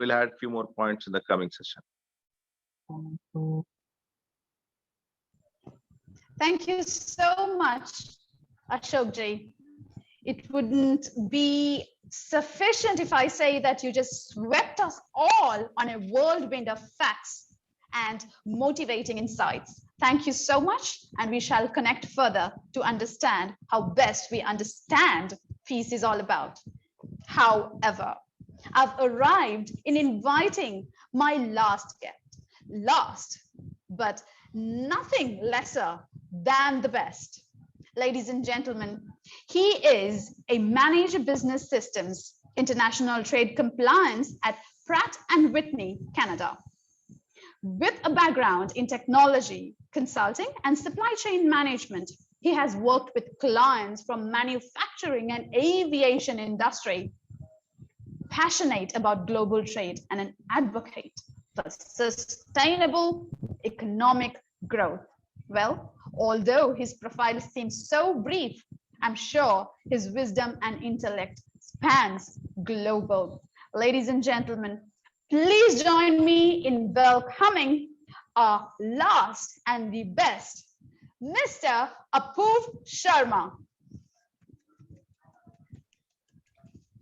we'll add a few more points in the coming session. Thank you so much, Ashokji. It wouldn't be sufficient if I say that you just swept us all on a whirlwind of facts and motivating insights. Thank you so much, and we shall connect further to understand how best we understand peace is all about. However, I've arrived in inviting my last guest, but nothing lesser than the best. Ladies and gentlemen, he is a manager business systems, international trade compliance at Pratt and Whitney, Canada. With a background in technology, consulting, and supply chain management, he has worked with clients from manufacturing and aviation industry, passionate about global trade and an advocate for sustainable economic growth. Well, although his profile seems so brief, I'm sure his wisdom and intellect spans global. Ladies and gentlemen, please join me in welcoming our last and the best, Mr. Apoorv Sharma.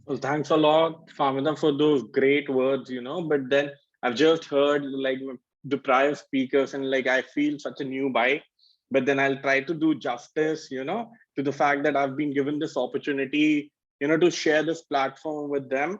Well, thanks a lot, Famida, for those great words, but then I've just heard like the prior speakers and like I feel such a new vibe, but then I'll try to do justice, to the fact that I've been given this opportunity, to share this platform with them.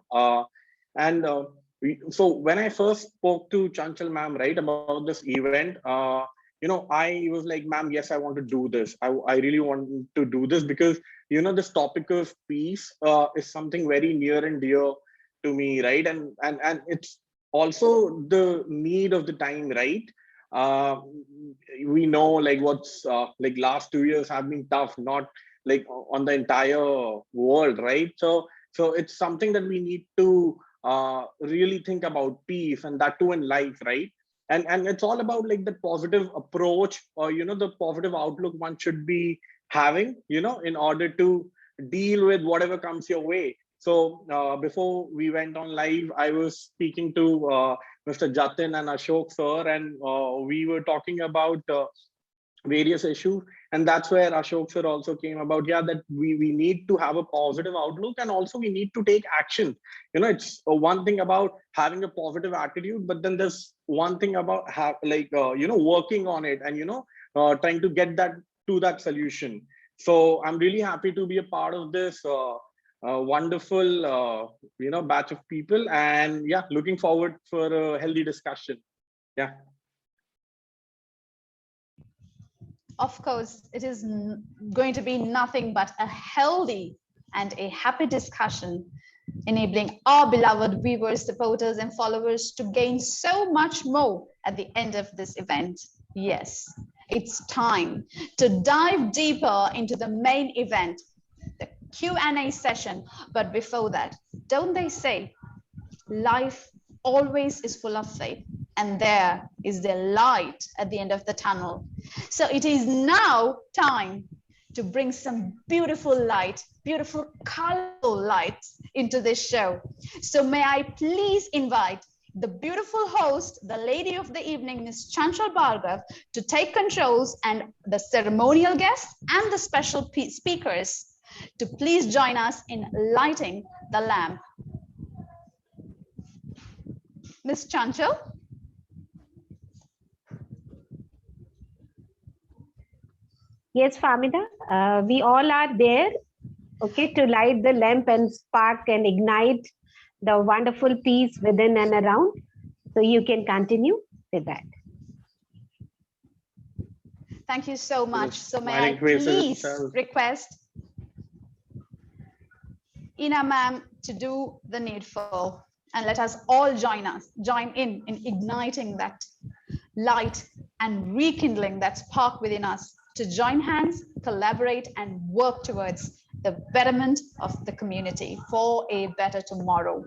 So when I first spoke to Chanchal ma'am, right, about this event, I was like, ma'am, yes, I want to do this. I really want to do this because, this topic of peace is something very near and dear to me, right? And it's also the need of the time, right? We know like what's like last 2 years have been tough, not like on the entire world, right? So it's something that we need to really think about peace, and that too in life, right? And it's all about like the positive approach, or the positive outlook one should be having, in order to deal with whatever comes your way. So before we went on live, I was speaking to Mr. Jatin and Ashok sir, and we were talking about various issues, and that's where Ashok sir also came about, yeah, that we need to have a positive outlook, and also we need to take action. It's one thing about having a positive attitude, but then there's one thing about working on it, and trying to get that to that solution. So I'm really happy to be a part of this wonderful batch of people, and yeah, looking forward for a healthy discussion. Yeah. Of course, it is going to be nothing but a healthy and a happy discussion, enabling our beloved viewers, supporters, and followers to gain so much more at the end of this event. Yes, it's time to dive deeper into the main event, the Q&A session. But before that, don't they say life always is full of faith, and there is the light at the end of the tunnel. So it is now time to bring some beautiful light, beautiful colorful lights into this show. So may I please invite the beautiful host, the lady of the evening, Ms. Chanchal Bhargava, to take controls, and the ceremonial guests and the special speakers to please join us in lighting the lamp. Ms. Chanchal. Yes, Famida, we all are there, okay, to light the lamp and spark and ignite the wonderful peace within and around. So you can continue with that. Thank you so much. So may I please request Ina ma'am to do the needful, and let us all join in igniting that light and rekindling that spark within us to join hands, collaborate, and work towards the betterment of the community for a better tomorrow.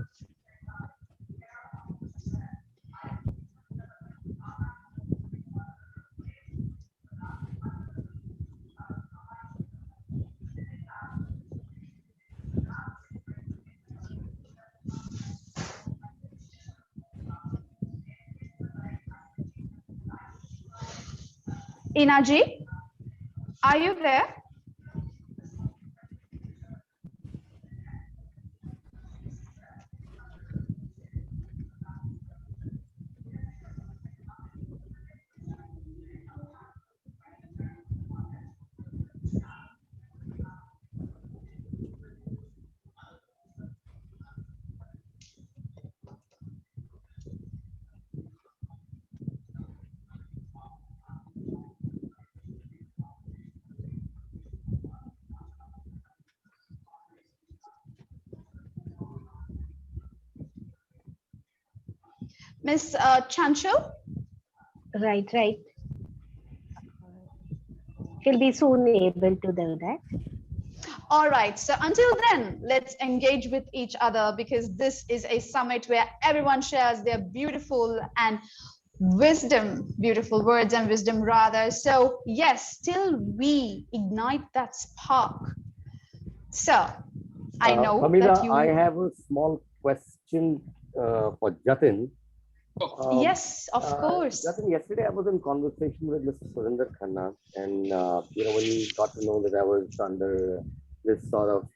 Inaji, are you there? Miss Chanchal? Right. She'll be soon able to do that. All right, so until then, let's engage with each other, because this is a summit where everyone shares their beautiful words and wisdom rather. So yes, till we ignite that spark. So I know Pamela, that you... I have a small question for Jatin. Yes, of course. Jatin, yesterday I was in conversation with Mr. Surinder Khanna, and when he got to know that I was under this sort of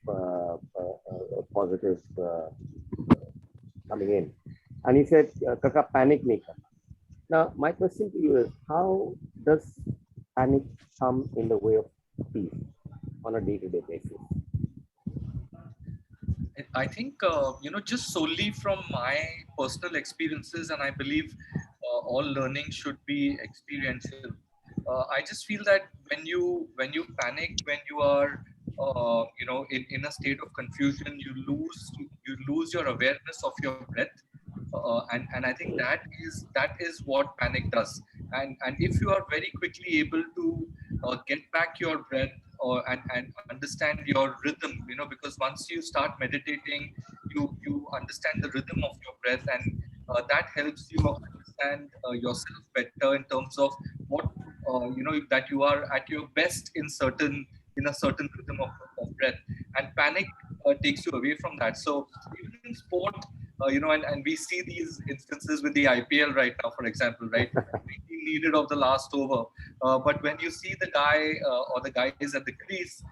positive coming in, and he said, "Kaka, panic nahi karna." Now, my question to you is, how does panic come in the way of peace on a day-to-day basis? I think, just solely from my personal experiences, and I believe all learning should be experiential. I just feel that when you panic, when you are, in a state of confusion, you lose your awareness of your breath. And I think that is what panic does. And if you are very quickly able to get back your breath and understand your rhythm, because once you start meditating, you understand the rhythm of your breath, and that helps you understand yourself better in terms of what that you are at your best in a certain rhythm of breath, and panic takes you away from that. So even in sport, and we see these instances with the IPL right now, for example, right? Every needed of the last over. But when you see the guy or the guys at the crease,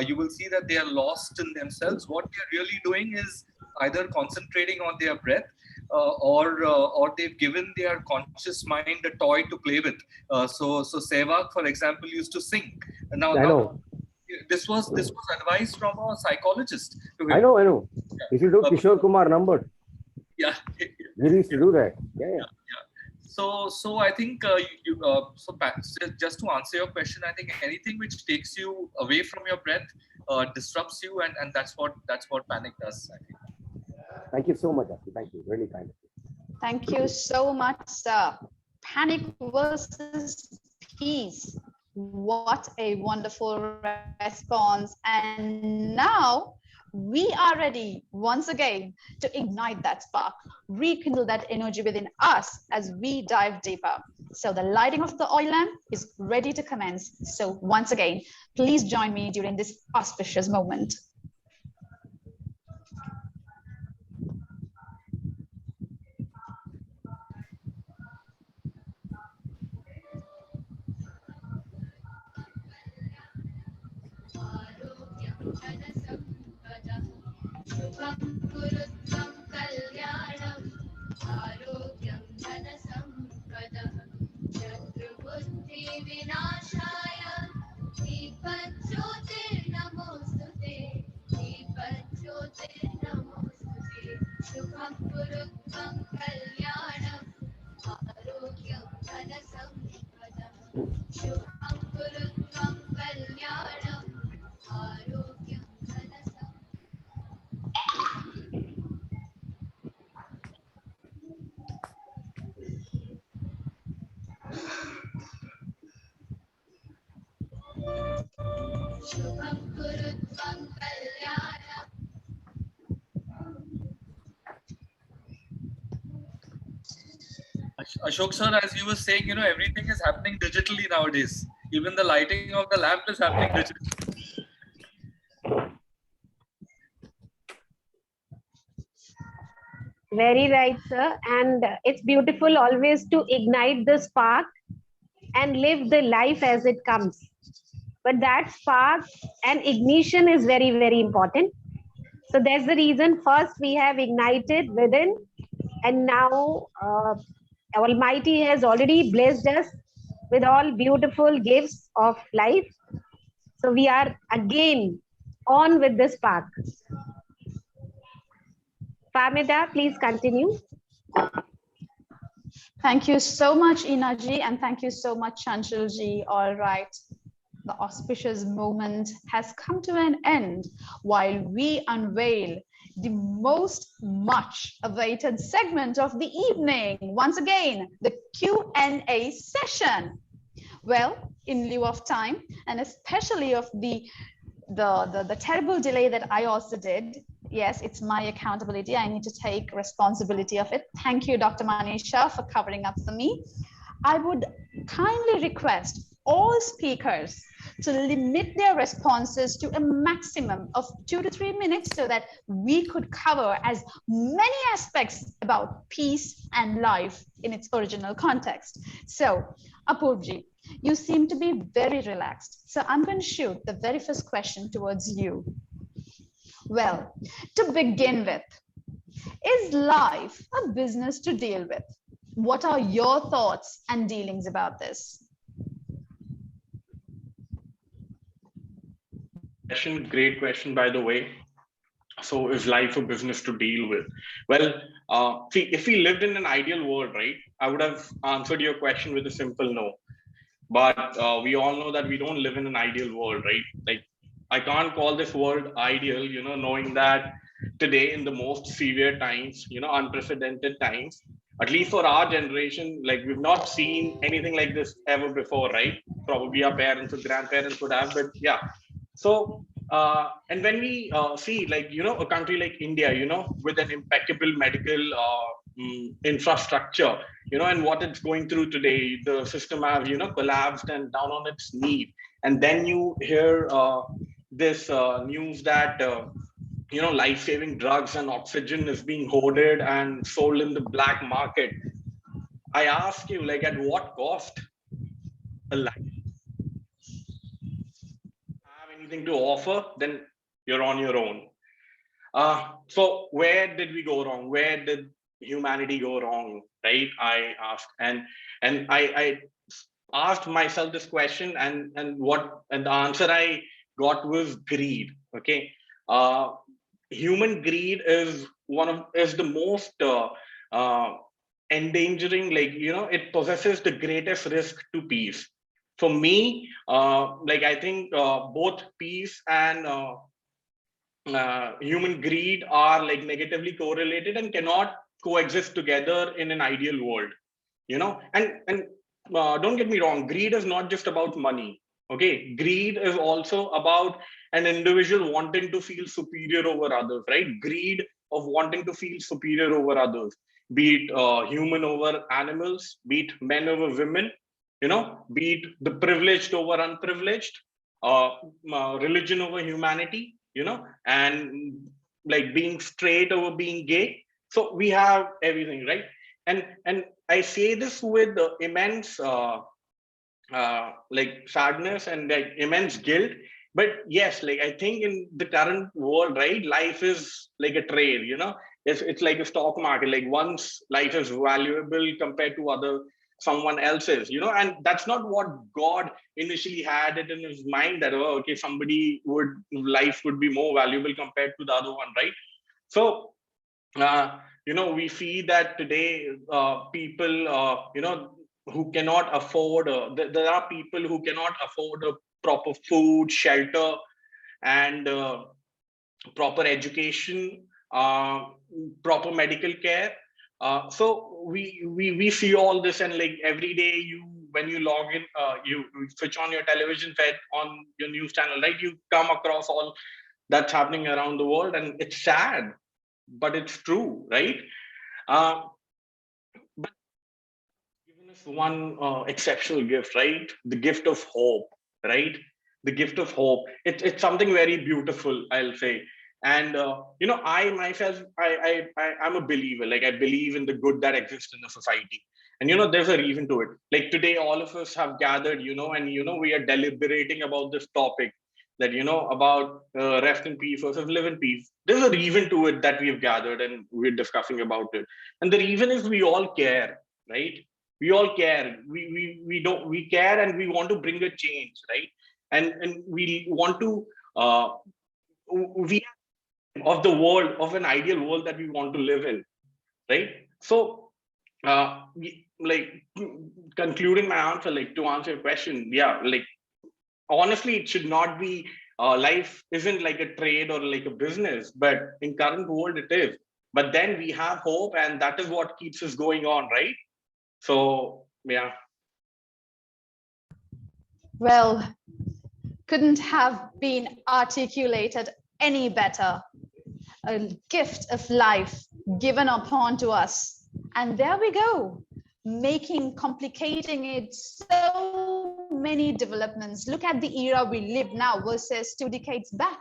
you will see that they are lost in themselves. What they're really doing is either concentrating on their breath, or they've given their conscious mind a toy to play with. So Sehwag, for example, used to sing. Now, this was advice from a psychologist to him. I know. If you do Kishore Kumar number. Yeah. We used to do that. Yeah. So I think just to answer your question, I think anything which takes you away from your breath disrupts you, and that's what panic does, I think. Thank you so much, Afi. Thank you. Really kind of you. Thank you so much, sir. Panic versus peace. What a wonderful response. And now we are ready once again to ignite that spark, rekindle that energy within us as we dive deeper. So the lighting of the oil lamp is ready to commence. So once again, please join me during this auspicious moment. Ashok sir, as you were saying, everything is happening digitally nowadays. Even the lighting of the lamp is happening digitally. Very right, sir. And it's beautiful always to ignite the spark and live the life as it comes. But that spark and ignition is very, very important. So that's the reason first we have ignited within, and now Almighty has already blessed us with all beautiful gifts of life. So we are again on with the spark. Famida, please continue. Thank you so much, Inaji, and thank you so much, Chanchalji. All right. The auspicious moment has come to an end while we unveil the most much awaited segment of the evening. Once again, the Q&A session. Well, in lieu of time, and especially of the terrible delay that I also did, yes, it's my accountability. I need to take responsibility of it. Thank you, Dr. Manisha, for covering up for me. I would kindly request all speakers to limit their responses to a maximum of 2 to 3 minutes so that we could cover as many aspects about peace and life in its original context. So, Apurvji, you seem to be very relaxed. So I'm going to shoot the very first question towards you. Well, to begin with, is life a business to deal with? What are your thoughts and dealings about this? Great question, by the way. So is life a business to deal with? Well, see, if we lived in an ideal world, right, I would have answered your question with a simple no. But we all know that we don't live in an ideal world, right? Like, I can't call this world ideal, knowing that today in the most severe times, unprecedented times, at least for our generation, like we've not seen anything like this ever before, right? Probably our parents or grandparents would have, but yeah. So, and when we see like, a country like India, with an impeccable medical infrastructure, and what it's going through today, the system have, collapsed and down on its knee. And then you hear this news that, life-saving drugs and oxygen is being hoarded and sold in the black market. I ask you, like, at what cost? A life. Have anything to offer, then you're on your own. So where did we go wrong? Where did humanity go wrong? Right? I asked, and I asked myself this question, and the answer I got was greed. Okay, human greed is the most endangering. Like, it possesses the greatest risk to peace. For me, like, I think both peace and human greed are like negatively correlated and cannot coexist together in an ideal world, and don't get me wrong, greed is not just about money. Okay, greed is also about an individual wanting to feel superior over others, right? Greed of wanting to feel superior over others, be it human over animals, be it men over women, be it the privileged over unprivileged, religion over humanity, and like being straight over being gay. So we have everything, right? And I say this with immense like sadness and like immense guilt. But yes, like, I think in the current world, right, life is like a trade, it's like a stock market. Like, one's life is valuable compared to someone else's, and that's not what God initially had it in his mind, that, oh, okay, life would be more valuable compared to the other one, right? So we see that today people who cannot afford there are people who cannot afford a proper food, shelter, and proper education, proper medical care. So we see all this, and like every day when you log in, you switch on your television set on your news channel, right? You come across all that's happening around the world, and it's sad, but it's true, right? But given us one exceptional gift, right? The gift of hope, right? The gift of hope. It's something very beautiful, I'll say. And I myself, I'm a believer. Like, I believe in the good that exists in the society, and there's a reason to it. Like, today, all of us have gathered, and we are deliberating about this topic, that about rest in peace versus live in peace. There's a reason to it that we've gathered and we're discussing about it, and the reason is we all care, right? We all care. We care, and we want to bring a change, right? And we want to we of the world, of an ideal world that we want to live in, right? So like, concluding my answer, like, to answer your question, yeah, like, honestly, it should not be life isn't like a trade or like a business, but in current world it is. But then we have hope, and that is what keeps us going on, right? So yeah. Well, couldn't have been articulated any better. A gift of life given upon to us. And there we go, complicating it so many developments. Look at the era we live now versus 2 decades back.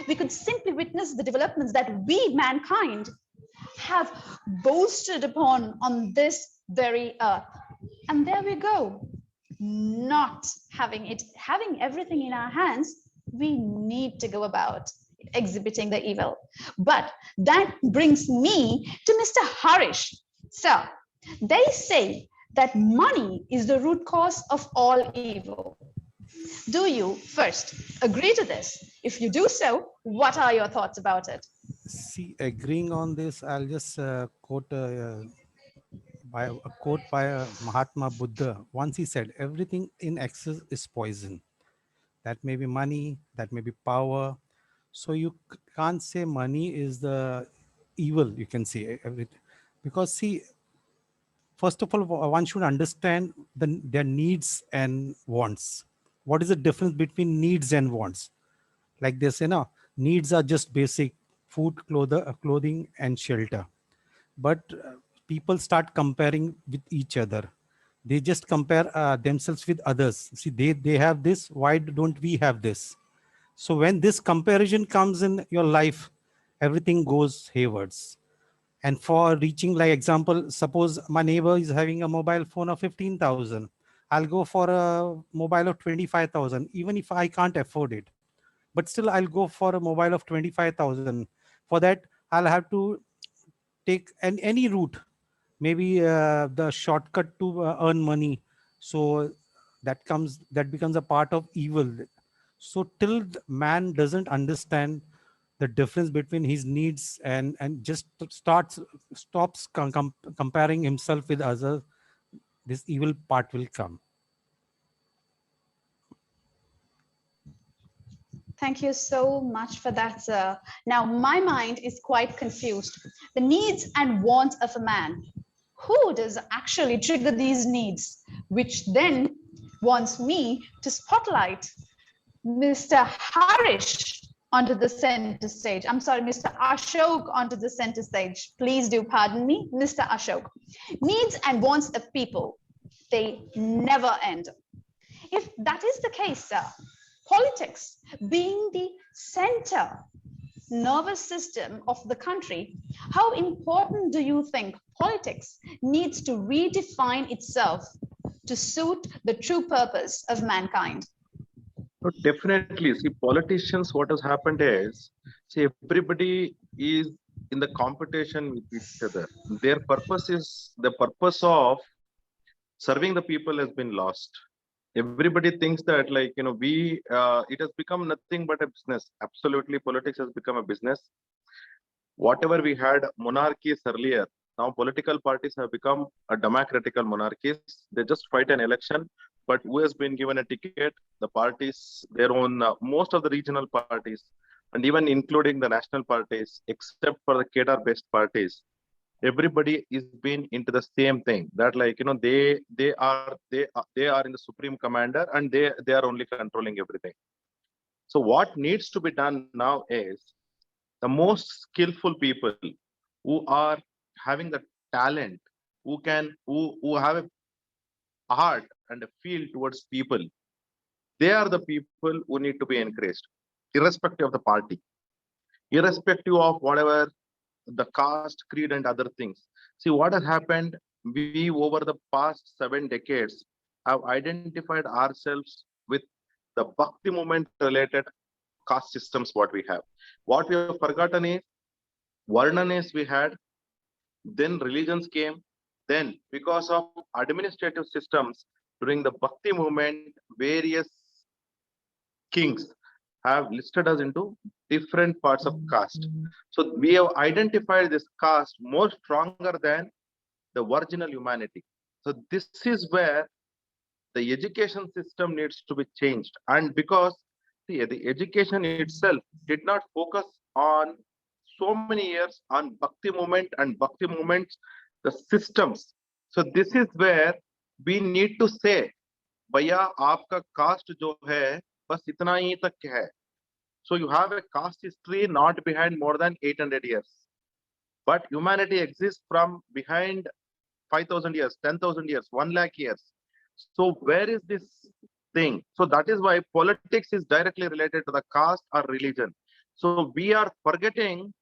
We could simply witness the developments that we, mankind, have boasted upon on this very earth. And there we go, not having everything in our hands, we need to go about exhibiting the evil. But that brings me to Mr. Harish. So they say that money is the root cause of all evil. Do you first agree to this? If you do so, what are your thoughts about it? See, agreeing on this, I'll just quote a quote by Mahatma Buddha. Once he said, "Everything in excess is poison." That may be money, that may be power. So you can't say money is the evil. You can say everything, because see, first of all, one should understand their needs and wants. What is the difference between needs and wants? Like this, needs are just basic: food, clothing, and shelter. But people start comparing with each other. They just compare themselves with others. See, they have this, why don't we have this? So when this comparison comes in your life, everything goes haywards. And for reaching, like example, suppose my neighbor is having a mobile phone of 15,000. I'll go for a mobile of 25,000, even if I can't afford it. But still, I'll go for a mobile of 25,000. For that, I'll have to take any route, maybe the shortcut to earn money. So that becomes a part of evil. So till man doesn't understand the difference between his needs and just stops comparing himself with others, this evil part will come. Thank you so much for that, sir. Now, my mind is quite confused. The needs and wants of a man. Who does actually trigger these needs? Which then wants me to spotlight Mr. Harish onto the center stage. I'm sorry, Mr. Ashok onto the center stage. Please do pardon me, Mr. Ashok. Needs and wants of people, they never end. If that is the case, sir, politics being the center nervous system of the country, how important do you think politics needs to redefine itself to suit the true purpose of mankind? So definitely, see, politicians, what has happened is, see, everybody is in the competition with each other. Their purpose is, the purpose of serving the people has been lost. Everybody thinks that, like, it has become nothing but a business. Absolutely, politics has become a business. Whatever we had monarchies earlier, now political parties have become a democratical monarchies. They just fight an election, but who has been given a ticket? The parties, their own, most of the regional parties, and even including the national parties, except for the cadre-based parties, everybody is been into the same thing. That, like, they are in the supreme commander, and they are only controlling everything. So what needs to be done now is the most skillful people who are having the talent, who have a heart and a feel towards people. They are the people who need to be encouraged, irrespective of the party, irrespective of whatever the caste, creed, and other things. See, what has happened, we over the past 7 decades have identified ourselves with the Bhakti movement related caste systems what we have. What we have forgotten is Varnanes we had, then religions came, then because of administrative systems during the Bhakti movement, various kings have listed us into different parts of caste. So we have identified this caste more stronger than the original humanity. So this is where the education system needs to be changed. And because See, the education itself did not focus on so many years on Bhakti movement and Bhakti movements, the systems. So this is where we need to say, भैया आपका caste जो है बस इतना ही तक है. So you have a caste history not behind more than 800 years. But humanity exists from behind 5,000 years, 10,000 years, 1 lakh years. So where is this thing? So that is why politics is directly related to the caste or religion. So we are forgetting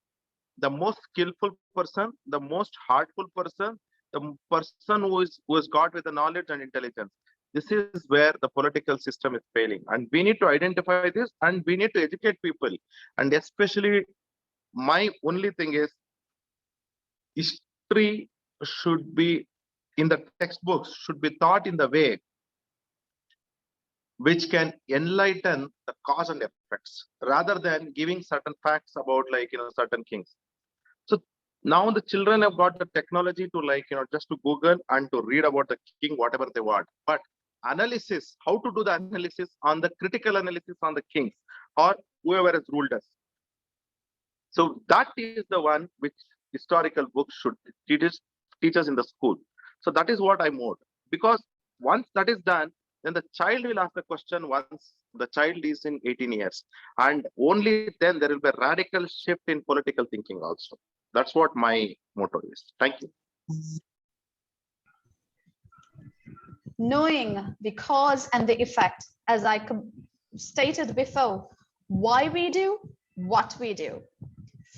the most skillful person, the most heartful person, the person who is got with the knowledge and intelligence. This is where the political system is failing. And we need to identify this and we need to educate people. And especially my only thing is history should be in the textbooks, should be taught in the way which can enlighten the cause and effects rather than giving certain facts about certain kings. So now the children have got the technology to just to Google and to read about the king, whatever they want. But analysis, how to do the analysis on the critical analysis on the kings or whoever has ruled us. So that is the one which historical books should teach us in the school. So that is what I moved. Because once that is done, then the child will ask the question once the child is in 18 years. And only then there will be a radical shift in political thinking also. That's what my motto is. Thank you. Knowing the cause and the effect, as I stated before, why we do, what we do,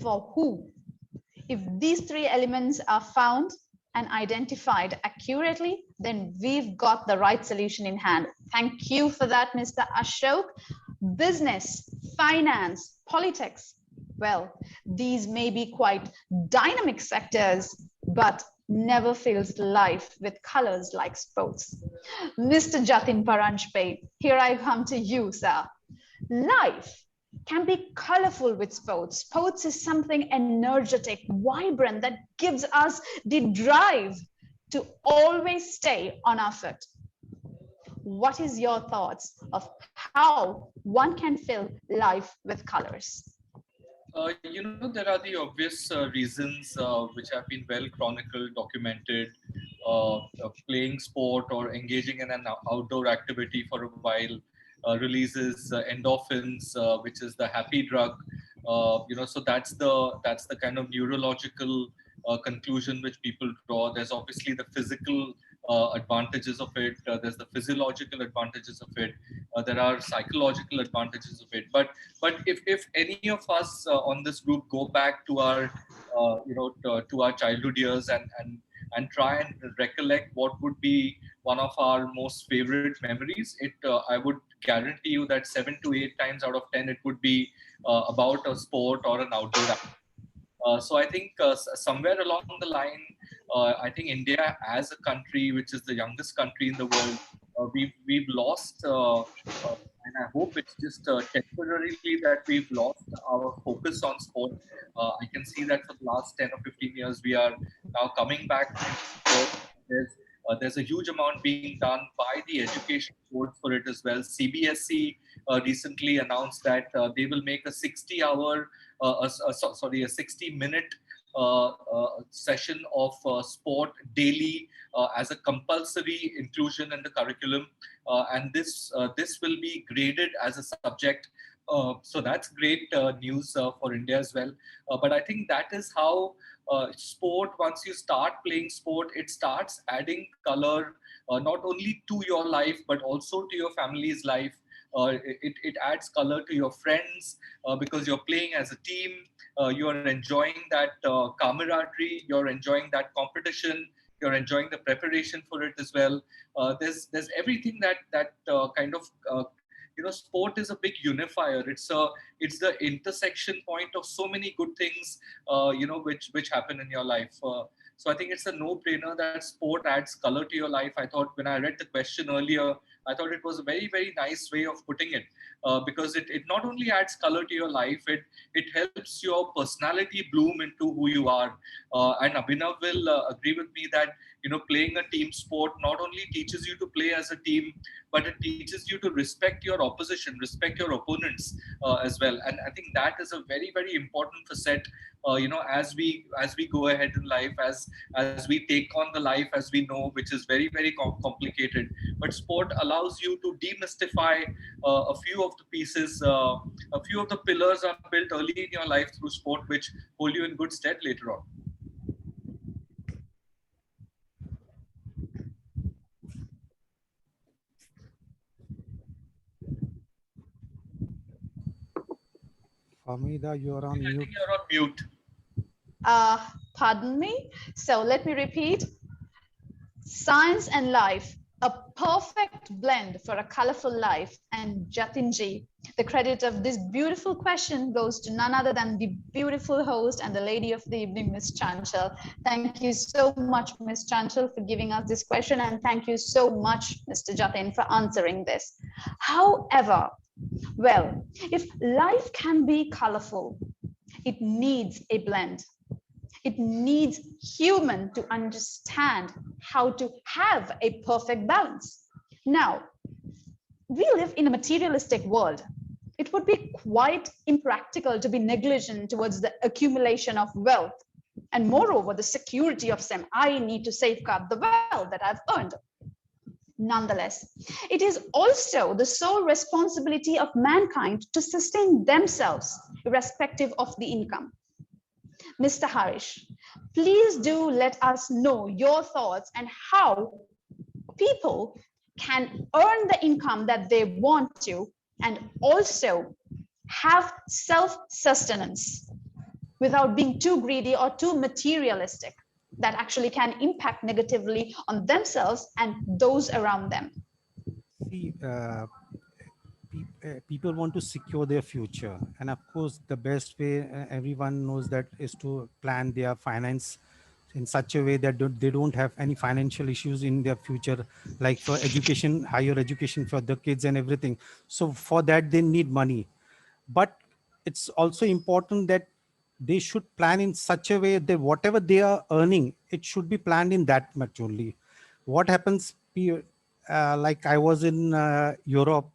for who. If these three elements are found and identified accurately, then we've got the right solution in hand. Thank you for that, Mr. Ashok. Business, finance, politics, well, these may be quite dynamic sectors, but never fills life with colors like sports. Mr. Jatin Paranjpe, here I come to you, sir. Life can be colorful with sports. Sports is something energetic, vibrant, that gives us the drive to always stay on our foot. What is your thoughts of how one can fill life with colors? There are the obvious reasons which have been well chronicled, documented. Playing sport or engaging in an outdoor activity for a while releases endorphins, which is the happy drug. So that's the kind of neurological conclusion which people draw. There's obviously the physical advantages of it. There's the physiological advantages of it. There are psychological advantages of it. But if any of us on this group go back to our to our childhood years and try and recollect what would be one of our most favorite memories, I would guarantee you that 7 to 8 times out of 10 it would be about a sport or an outdoor activity. So I think somewhere along the line, I think India as a country, which is the youngest country in the world, we've lost, and I hope it's just temporarily that we've lost our focus on sport. I can see that for the last 10 or 15 years, we are now coming back to sport. There's a huge amount being done by the education board for it as well. CBSE recently announced that they will make a 60-hour, a 60-minute session of sport daily as a compulsory inclusion in the curriculum, and this will be graded as a subject. So that's great news for India as well. But I think that is how sport, once you start playing sport, it starts adding color not only to your life but also to your family's life. It adds color to your friends because you're playing as a team. You are enjoying that camaraderie. You're enjoying that competition. You're enjoying the preparation for it as well. There's everything that kind of sport is a big unifier. It's the intersection point of so many good things which happen in your life. So I think it's a no-brainer that sport adds color to your life. I thought when I read the question earlier, I thought it was a very, very nice way of putting it. because it not only adds color to your life, it helps your personality bloom into who you are. And Abhinav will agree with me that playing a team sport not only teaches you to play as a team, but it teaches you to respect your opposition, respect your opponents as well. And I think that is a very, very important facet. As we go ahead in life, as we take on the life as we know, which is very, very complicated. But sport allows you to demystify a few of the pieces. A few of the pillars are built early in your life through sport, which hold you in good stead later on. Famida, you are on I mute. think you're on mute. Pardon me. So let me repeat. Science and life, a perfect blend for a colorful life. And Jatinji, the credit of this beautiful question goes to none other than the beautiful host and the lady of the evening, Ms. Chanchal. Thank you so much, Ms. Chanchal, for giving us this question. And thank you so much, Mr. Jatin, for answering this. However, well, if life can be colorful, it needs a blend. It needs human to understand how to have a perfect balance. Now, we live in a materialistic world. It would be quite impractical to be negligent towards the accumulation of wealth. And moreover, the security of SEM. I need to safeguard the wealth that I've earned. Nonetheless, it is also the sole responsibility of mankind to sustain themselves, irrespective of the income. Mr. Harish, please do let us know your thoughts and how people can earn the income that they want to and also have self-sustenance without being too greedy or too materialistic that actually can impact negatively on themselves and those around them. See, people want to secure their future, and of course the best way, everyone knows, that is to plan their finance in such a way that they don't have any financial issues in their future, like for education, higher education for the kids and everything. So for that they need money, but it's also important that they should plan in such a way that whatever they are earning, it should be planned in that much only. What happens, like I was in Europe,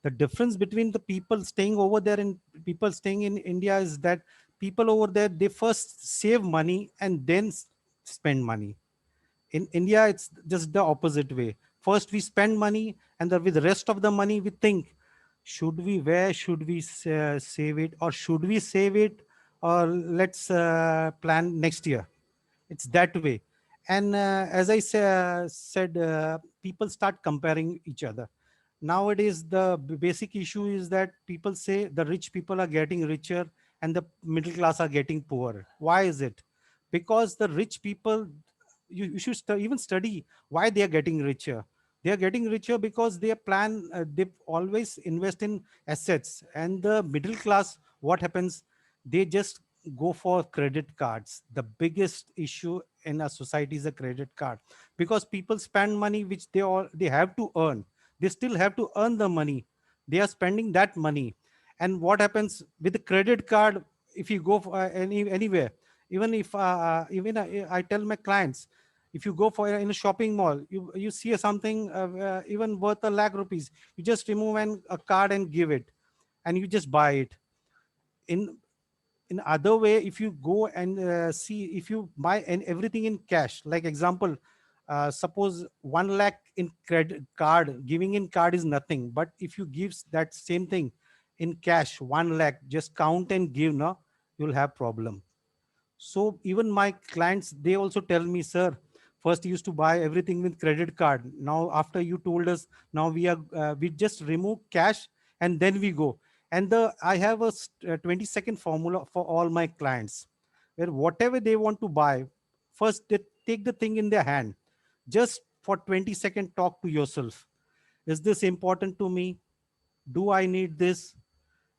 the difference between the people staying over there and people staying in India is that people over there, they first save money and then spend money. In India, it's just the opposite way. First we spend money, and with the rest of the money we think, where should we save it, or should we save it, or let's plan next year. It's that way. And as I said, people start comparing each other. Nowadays the basic issue is that people say the rich people are getting richer and the middle class are getting poorer. Why is it? Because the rich people, you should even study why they are getting richer. They are getting richer because they plan, they always invest in assets. And the middle class, what happens, they just go for credit cards. The biggest issue in a society is a credit card, because people spend money which they have to earn. They still have to earn the money. They are spending that money. And what happens with the credit card, if you go for anywhere, even if I tell my clients, if you go for in a shopping mall, you see something even worth ₹1,00,000, you just remove a card and give it, and you just buy it. In other way, if you go and see, if you buy everything in cash, like example, suppose 1 lakh in credit card, giving in card is nothing, but if you give that same thing in cash, 1 lakh, just count and give, no, you'll have problem. So even my clients, they also tell me, sir, first you used to buy everything with credit card. Now, after you told us, now we just remove cash and then we go. And I have a 20-second formula for all my clients, where whatever they want to buy, first they take the thing in their hand. Just for 20 seconds, talk to yourself. Is this important to me? Do I need this?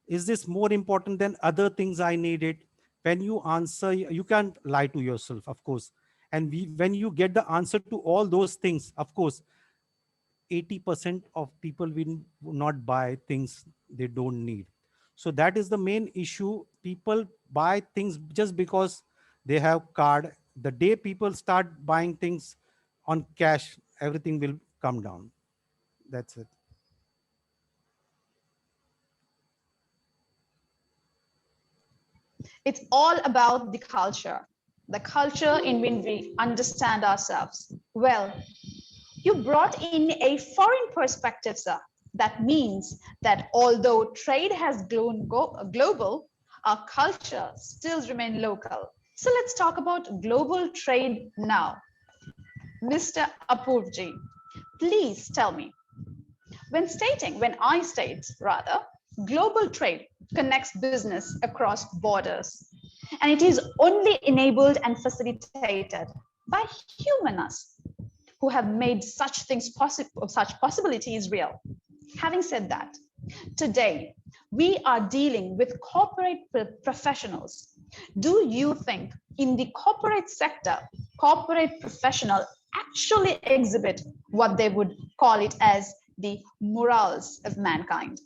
Is this more important than other things I needed? When you answer, you can't lie to yourself, of course. And when you get the answer to all those things, of course, 80% of people will not buy things they don't need. So that is the main issue. People buy things just because they have card. The day people start buying things on cash, everything will come down. That's it. It's all about the culture in which we understand ourselves. Well, you brought in a foreign perspective, sir. That means that although trade has grown global, our culture still remains local. So let's talk about global trade now. Mr. Apurvji, please tell me, when I state rather, global trade connects business across borders, and it is only enabled and facilitated by humanists who have made such things possible, such possibilities real. Having said that, today we are dealing with corporate professionals. Do you think in the corporate sector, corporate professional actually exhibit what they would call it as the morals of mankind?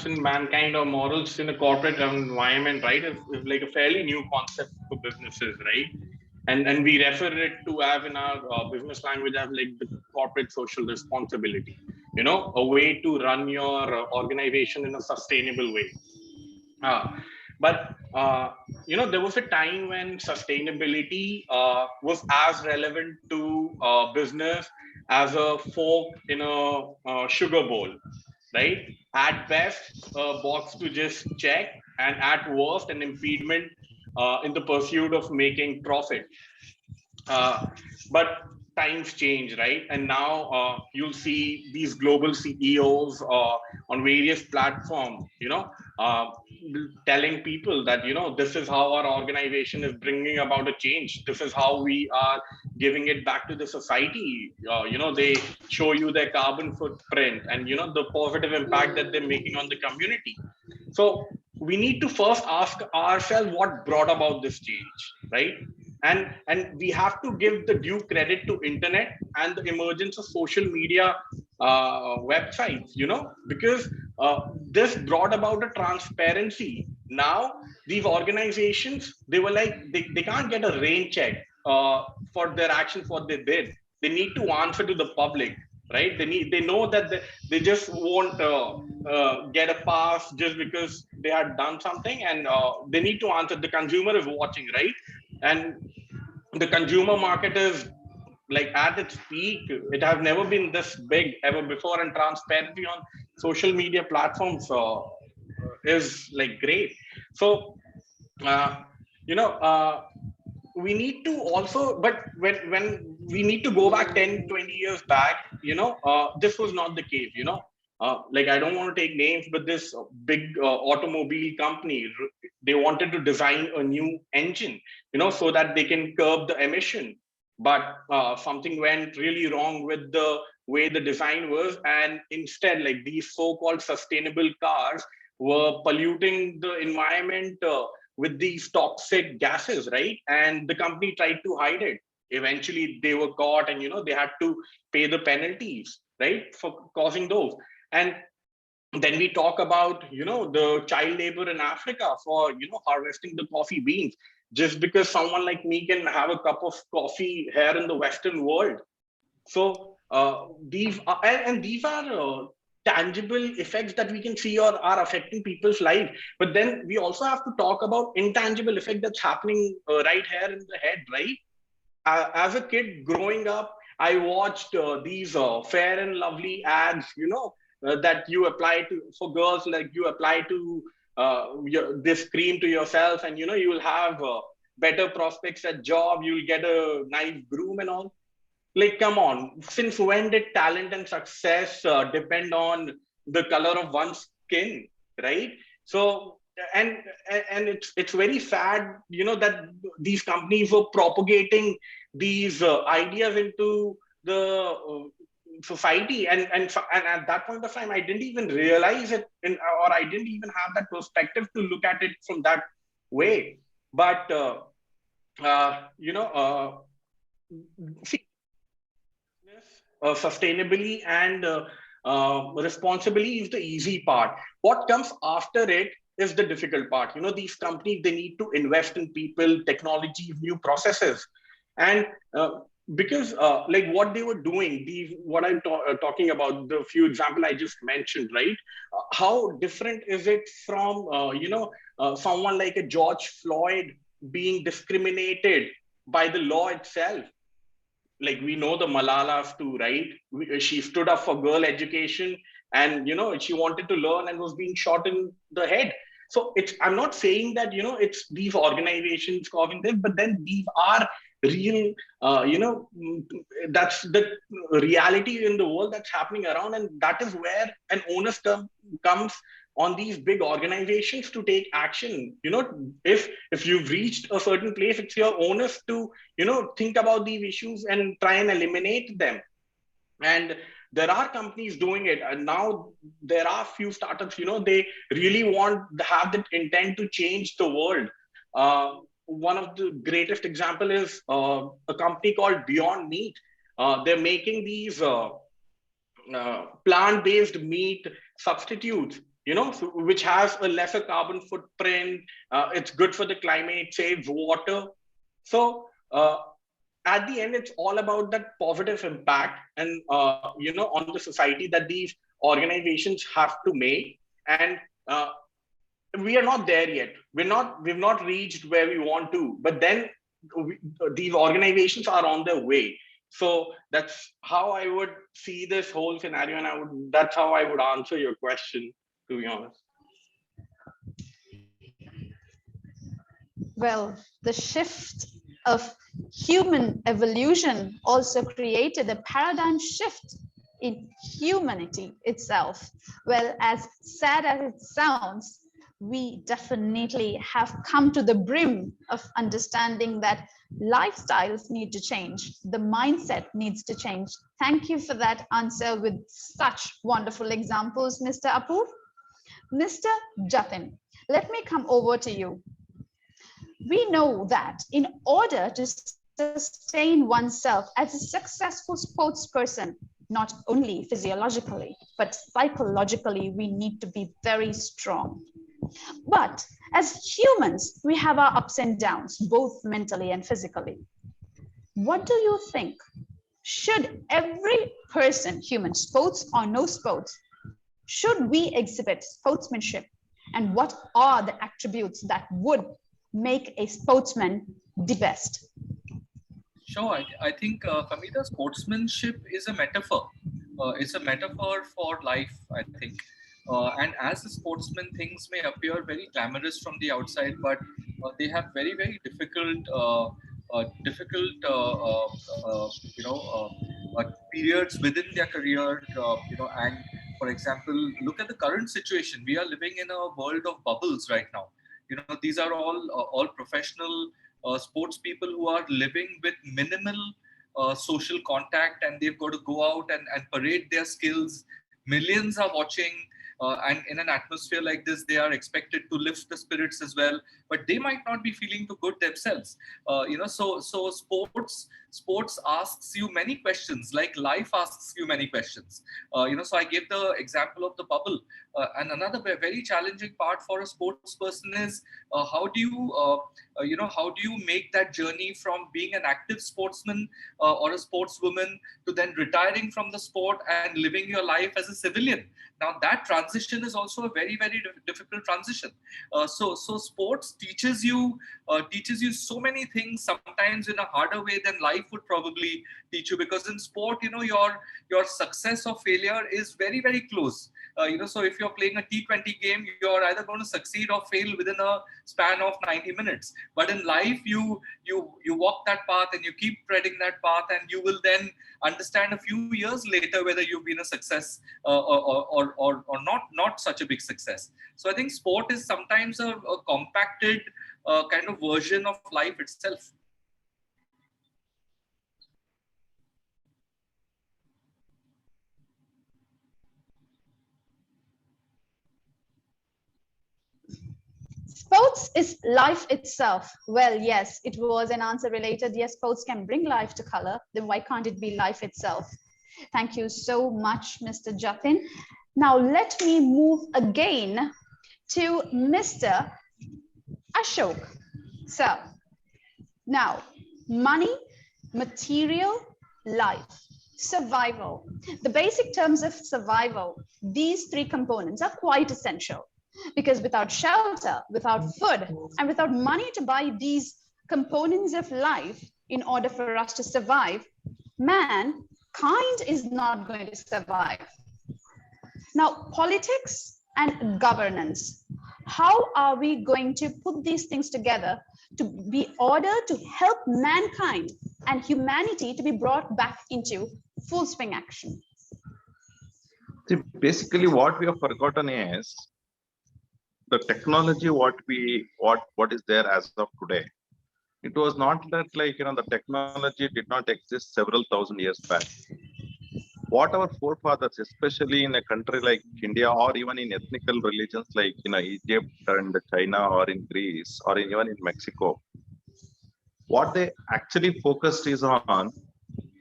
In mankind or morals in a corporate environment, right, is like a fairly new concept for businesses, right? And we refer it to have in our business language as like the corporate social responsibility, a way to run your organization in a sustainable way. But there was a time when sustainability was as relevant to business as a fork in a sugar bowl, right? At best, a box to just check, and at worst, an impediment in the pursuit of making profit. But times change, right? And now you'll see these global CEOs on various platforms, telling people that, this is how our organization is bringing about a change. This is how we are giving it back to the society. They show you their carbon footprint and, the positive impact that they're making on the community. So we need to first ask ourselves what brought about this change, right? And we have to give the due credit to internet and the emergence of social media websites, because this brought about a transparency. Now these organizations, they were like, they can't get a rain check for their actions, what they did. They need to answer to the public, right? They know that they just won't get a pass just because they had done something, and they need to answer. The consumer is watching, right? And the consumer market is like at its peak. It has never been this big ever before, and transparency on social media platforms is like great. So uh, you know we need to also, but when we need to go back 10-20 years back, this was not the case. Like, I don't want to take names, but this big automobile company, they wanted to design a new engine, so that they can curb the emission. But something went really wrong with the way the design was, and instead, like, these so-called sustainable cars were polluting the environment with these toxic gases, right? And the company tried to hide it. Eventually, they were caught, and they had to pay the penalties, right, for causing those. And then we talk about the child labor in Africa for harvesting the coffee beans, just because someone like me can have a cup of coffee here in the Western world. So these are, and these are tangible effects that we can see or are affecting people's life. But then we also have to talk about intangible effect that's happening right here in the head, right? As a kid growing up, I watched these fair and lovely ads, that you apply to for girls, like you apply to this cream to yourself, and you will have better prospects at job, you'll get a nice groom and all. Like, come on, since when did talent and success depend on the color of one's skin, right? So, and it's very sad, that these companies were propagating these ideas into the society, and at that point of time, I didn't even realize it, or I didn't even have that perspective to look at it from that way. But see, sustainably and responsibly is the easy part. What comes after it is the difficult part. These companies, they need to invest in people, technology, new processes. And because like what they were doing, what I'm talking about, the few example I just mentioned, right? How different is it from, someone like a George Floyd being discriminated by the law itself? Like, we know the Malalas too, right? She stood up for girl education, and she wanted to learn and was being shot in the head. So I'm not saying that it's these organizations causing this, but then these are real, that's the reality in the world that's happening around, and that is where an onus comes on these big organizations to take action. If you've reached a certain place, it's your onus to think about these issues and try and eliminate them. And there are companies doing it, and now there are few startups, they really have the intent to change the world. One of the greatest example is a company called Beyond Meat. They're making these plant-based meat substitutes, which has a lesser carbon footprint. It's good for the climate, saves water. So at the end, it's all about that positive impact and on the society that these organizations have to make. And we are not there yet. We've not reached where we want to, but then these organizations are on their way. So that's how I would see this whole scenario, and that's how I would answer your question, to be honest. Well, the shift of human evolution also created a paradigm shift in humanity itself. Well, as sad as it sounds, we definitely have come to the brim of understanding that lifestyles need to change, the mindset needs to change. Thank you for that answer with such wonderful examples, Mr. Apoor. Mr. Jatin, let me come over to you. We know that in order to sustain oneself as a successful sports person, not only physiologically, but psychologically, we need to be very strong. But as humans, we have our ups and downs, both mentally and physically. What do you think? Should every person, human, sports or no sports, should we exhibit sportsmanship? And what are the attributes that would make a sportsman the best? Sure, I think Kamita, sportsmanship is a metaphor. It's a metaphor for life, I think. And as a sportsman, things may appear very glamorous from the outside, but they have very, very difficult periods within their career. And for example, look at the current situation. We are living in a world of bubbles right now. These are all professional sports people who are living with minimal social contact, and they've got to go out and parade their skills. Millions are watching, and in an atmosphere like this, they are expected to lift the spirits as well, but they might not be feeling too good themselves. So sports asks you many questions, like life asks you many questions. So I gave the example of the bubble, and another very challenging part for a sports person is how do you make that journey from being an active sportsman or a sportswoman to then retiring from the sport and living your life as a civilian. Now that transition is also a very, very difficult transition. So sports teaches you so many things, sometimes in a harder way than life would probably teach you, because in sport, your success or failure is very, very close. So if you're playing a T20 game, you're either going to succeed or fail within a span of 90 minutes. But in life, you walk that path and you keep treading that path, and you will then understand a few years later whether you've been a success or not such a big success. So I think sport is sometimes a compacted kind of version of life itself. Sports is life itself. Well, yes, it was an answer related. Yes, sports can bring life to color. Then why can't it be life itself? Thank you so much, Mr. Jatin. Now let me move again to Mr. Ashok. So now money, material, life, survival. The basic terms of survival, these three components are quite essential because without shelter, without food, and without money to buy these components of life in order for us to survive, mankind is not going to survive. Now, politics and governance. How are we going to put these things together to be order to help mankind and humanity to be brought back into full swing action? See, basically what we have forgotten is the technology what is there as of today. It was not that the technology did not exist several thousand years back. What our forefathers, especially in a country like India or even in ethnical religions like Egypt and China or in Greece or even in Mexico, what they actually focused is on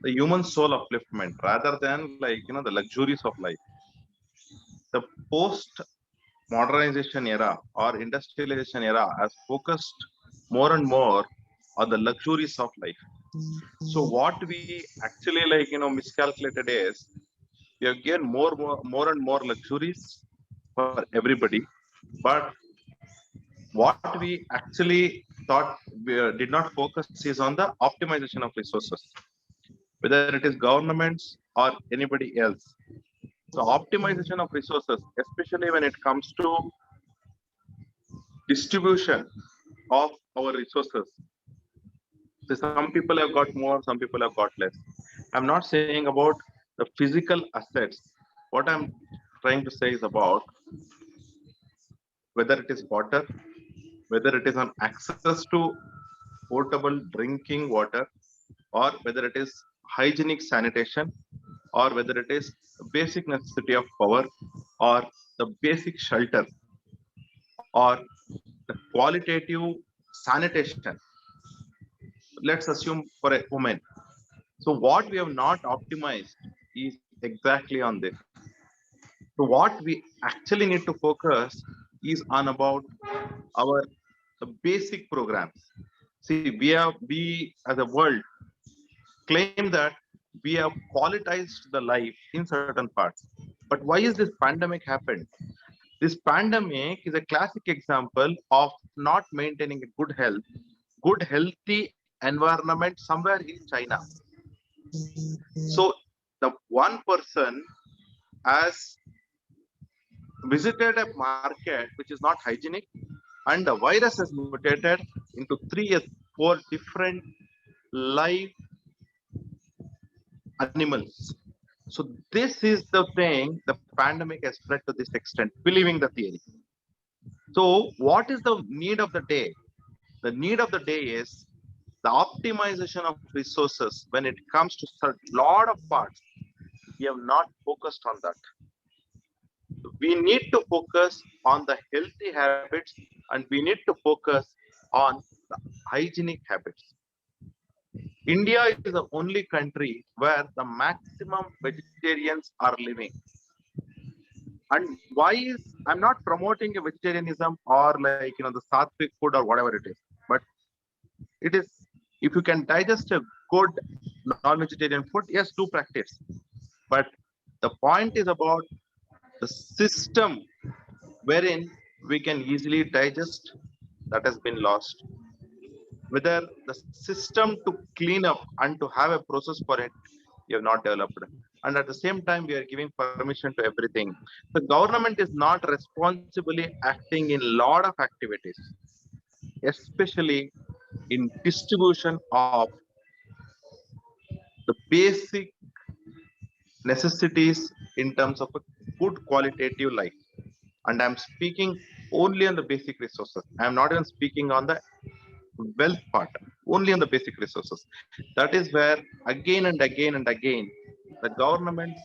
the human soul upliftment rather than the luxuries of life. The post modernization era or industrialization era has focused more and more on the luxuries of life. So what we actually miscalculated is we have given more and more luxuries for everybody, but what we actually thought we did not focus is on the optimization of resources, whether it is governments or anybody else. So optimization of resources, especially when it comes to distribution of our resources. So some people have got more, some people have got less. I'm not saying about the physical assets. What I'm trying to say is about whether it is water, whether it is on access to potable drinking water, or whether it is hygienic sanitation, or whether it is basic necessity of power, or the basic shelter, or the qualitative sanitation. Let's assume for a woman. So what we have not optimized is exactly on this. So what we actually need to focus is on about our basic programs. See, we as a world claim that we have qualitized the life in certain parts. But why is this pandemic happened? This pandemic is a classic example of not maintaining a good healthy environment somewhere in China. So the one person has visited a market which is not hygienic, and the virus has mutated into 3 or 4 different live animals. So this is the thing, the pandemic has spread to this extent, believing the theory. So what is the need of the day? The need of the day is the optimization of resources. When it comes to a lot of parts, we have not focused on that. We need to focus on the healthy habits, and we need to focus on the hygienic habits. India is the only country where the maximum vegetarians are living. And why is, I'm not promoting a vegetarianism or the sattvic food or whatever it is, but it is, if you can digest a good non-vegetarian food, yes, do practice. But the point is about the system wherein we can easily digest, that has been lost. Whether the system to clean up and to have a process for it, we have not developed. And at the same time, we are giving permission to everything. The government is not responsibly acting in a lot of activities, especially in distribution of the basic necessities in terms of a good qualitative life. And I'm speaking only on the basic resources. I'm not even speaking on the wealth part, only on the basic resources. That is where again and again and again, the governments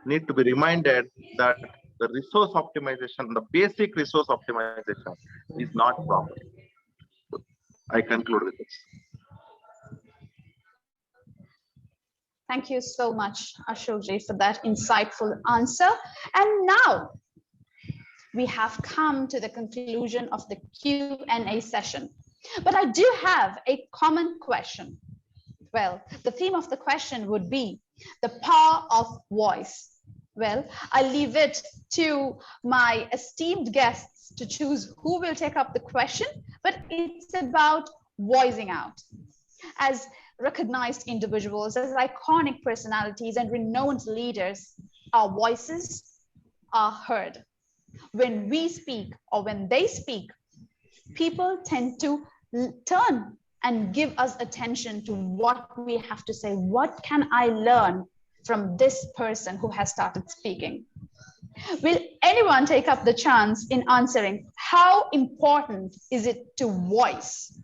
need to be reminded that the resource optimization, the basic resource optimization is not proper. I conclude with this. Thank you so much, Ashokji, for that insightful answer. And now we have come to the conclusion of the Q&A session. But I do have a common question. Well, the theme of the question would be the power of voice. Well, I leave it to my esteemed guests to choose who will take up the question, but it's about voicing out. As recognized individuals, as iconic personalities and renowned leaders, our voices are heard. When we speak or when they speak, people tend to turn and give us attention to what we have to say. What can I learn from this person who has started speaking? Will anyone take up the chance in answering how important is it to voice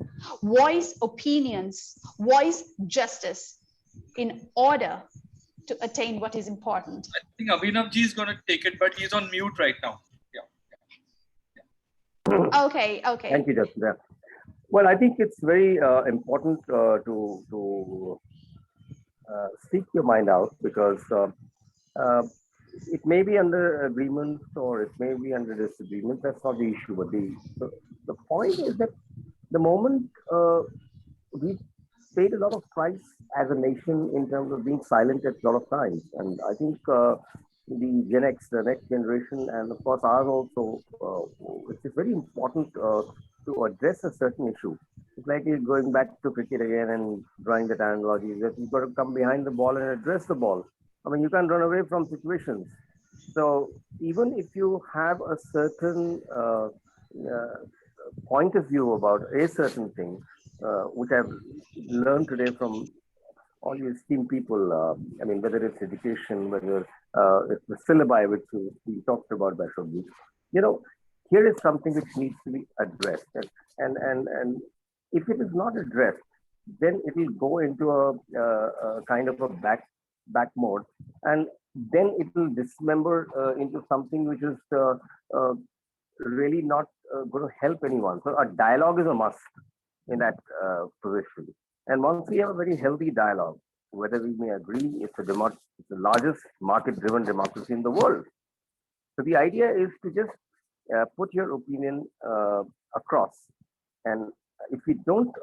opinions, voice justice in order to attain what is important? I think Abhinavji is going to take it, but he's on mute right now. Okay. Thank you, Jasmine. Well, I think it's very important to speak your mind out, because it may be under agreement or it may be under disagreement. That's not the issue. But the point is that the moment we paid a lot of price as a nation in terms of being silent at a lot of times, and I think the Gen X, the next generation, and of course ours also, it's very important to address a certain issue. It's like going back to cricket again and drawing that analogy, that you've got to come behind the ball and address the ball. I mean, you can't run away from situations. So even if you have a certain point of view about a certain thing, which I've learned today from all you esteemed people, I mean, whether it's education, whether it's the syllabi, which we talked about by Shobhi, here is something which needs to be addressed. And if it is not addressed, then it will go into a kind of a back mode, and then it will dismember into something which is really not going to help anyone. So a dialogue is a must in that position. And once we have a very healthy dialogue, whether we may agree, it's the largest market-driven democracy in the world. So the idea is to just put your opinion across. And if we don't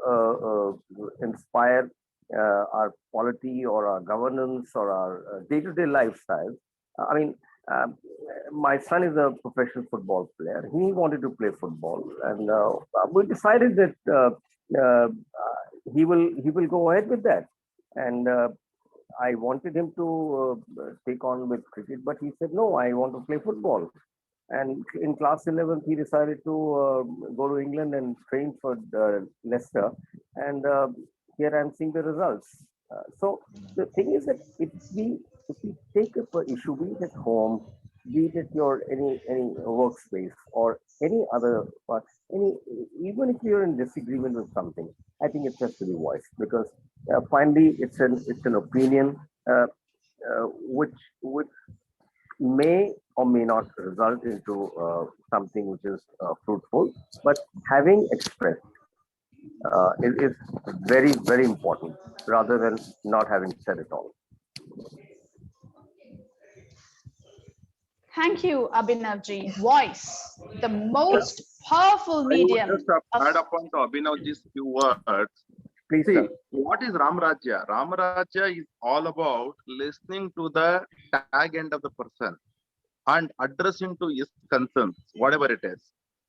inspire our polity or our governance or our day-to-day lifestyle, I mean, my son is a professional football player. He wanted to play football, and we decided that he will go ahead with that. And I wanted him to take on with cricket, but he said, no, I want to play football. And in class 11th, he decided to go to England and train for Leicester. And here I'm seeing the results. So the thing is that if we take up an issue, be it at home, be it at your any workspace or any other, even if you're in disagreement with something, I think it's just to be voiced, because finally it's an opinion which may or may not result into something which is fruitful, but having expressed is very, very important, rather than not having said it all. Thank you, Abhinavji. Voice, the most powerful medium. I would just add upon to Abhinavji's few words. Please, see, sir. what is Ramrajya? Ramrajya is all about listening to the tag end of the person and addressing to his concerns, whatever it is.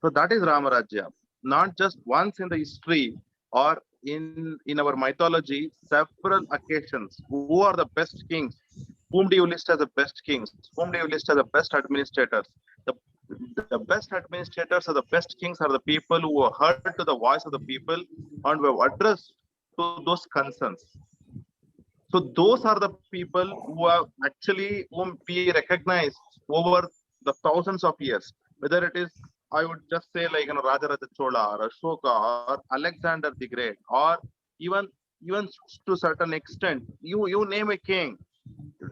So that is Ramrajya. Not just once in the history or in our mythology, several occasions. Who are the best kings? Whom do you list as the best kings? Whom do you list as the best administrators? The best administrators or the best kings are the people who are heard to the voice of the people and who have addressed to those concerns. So those are the people who have actually whom we recognize over the thousands of years. Whether it is, I would just say, like Rajaraja Chola or Ashoka or Alexander the Great, or even to a certain extent, you name a king.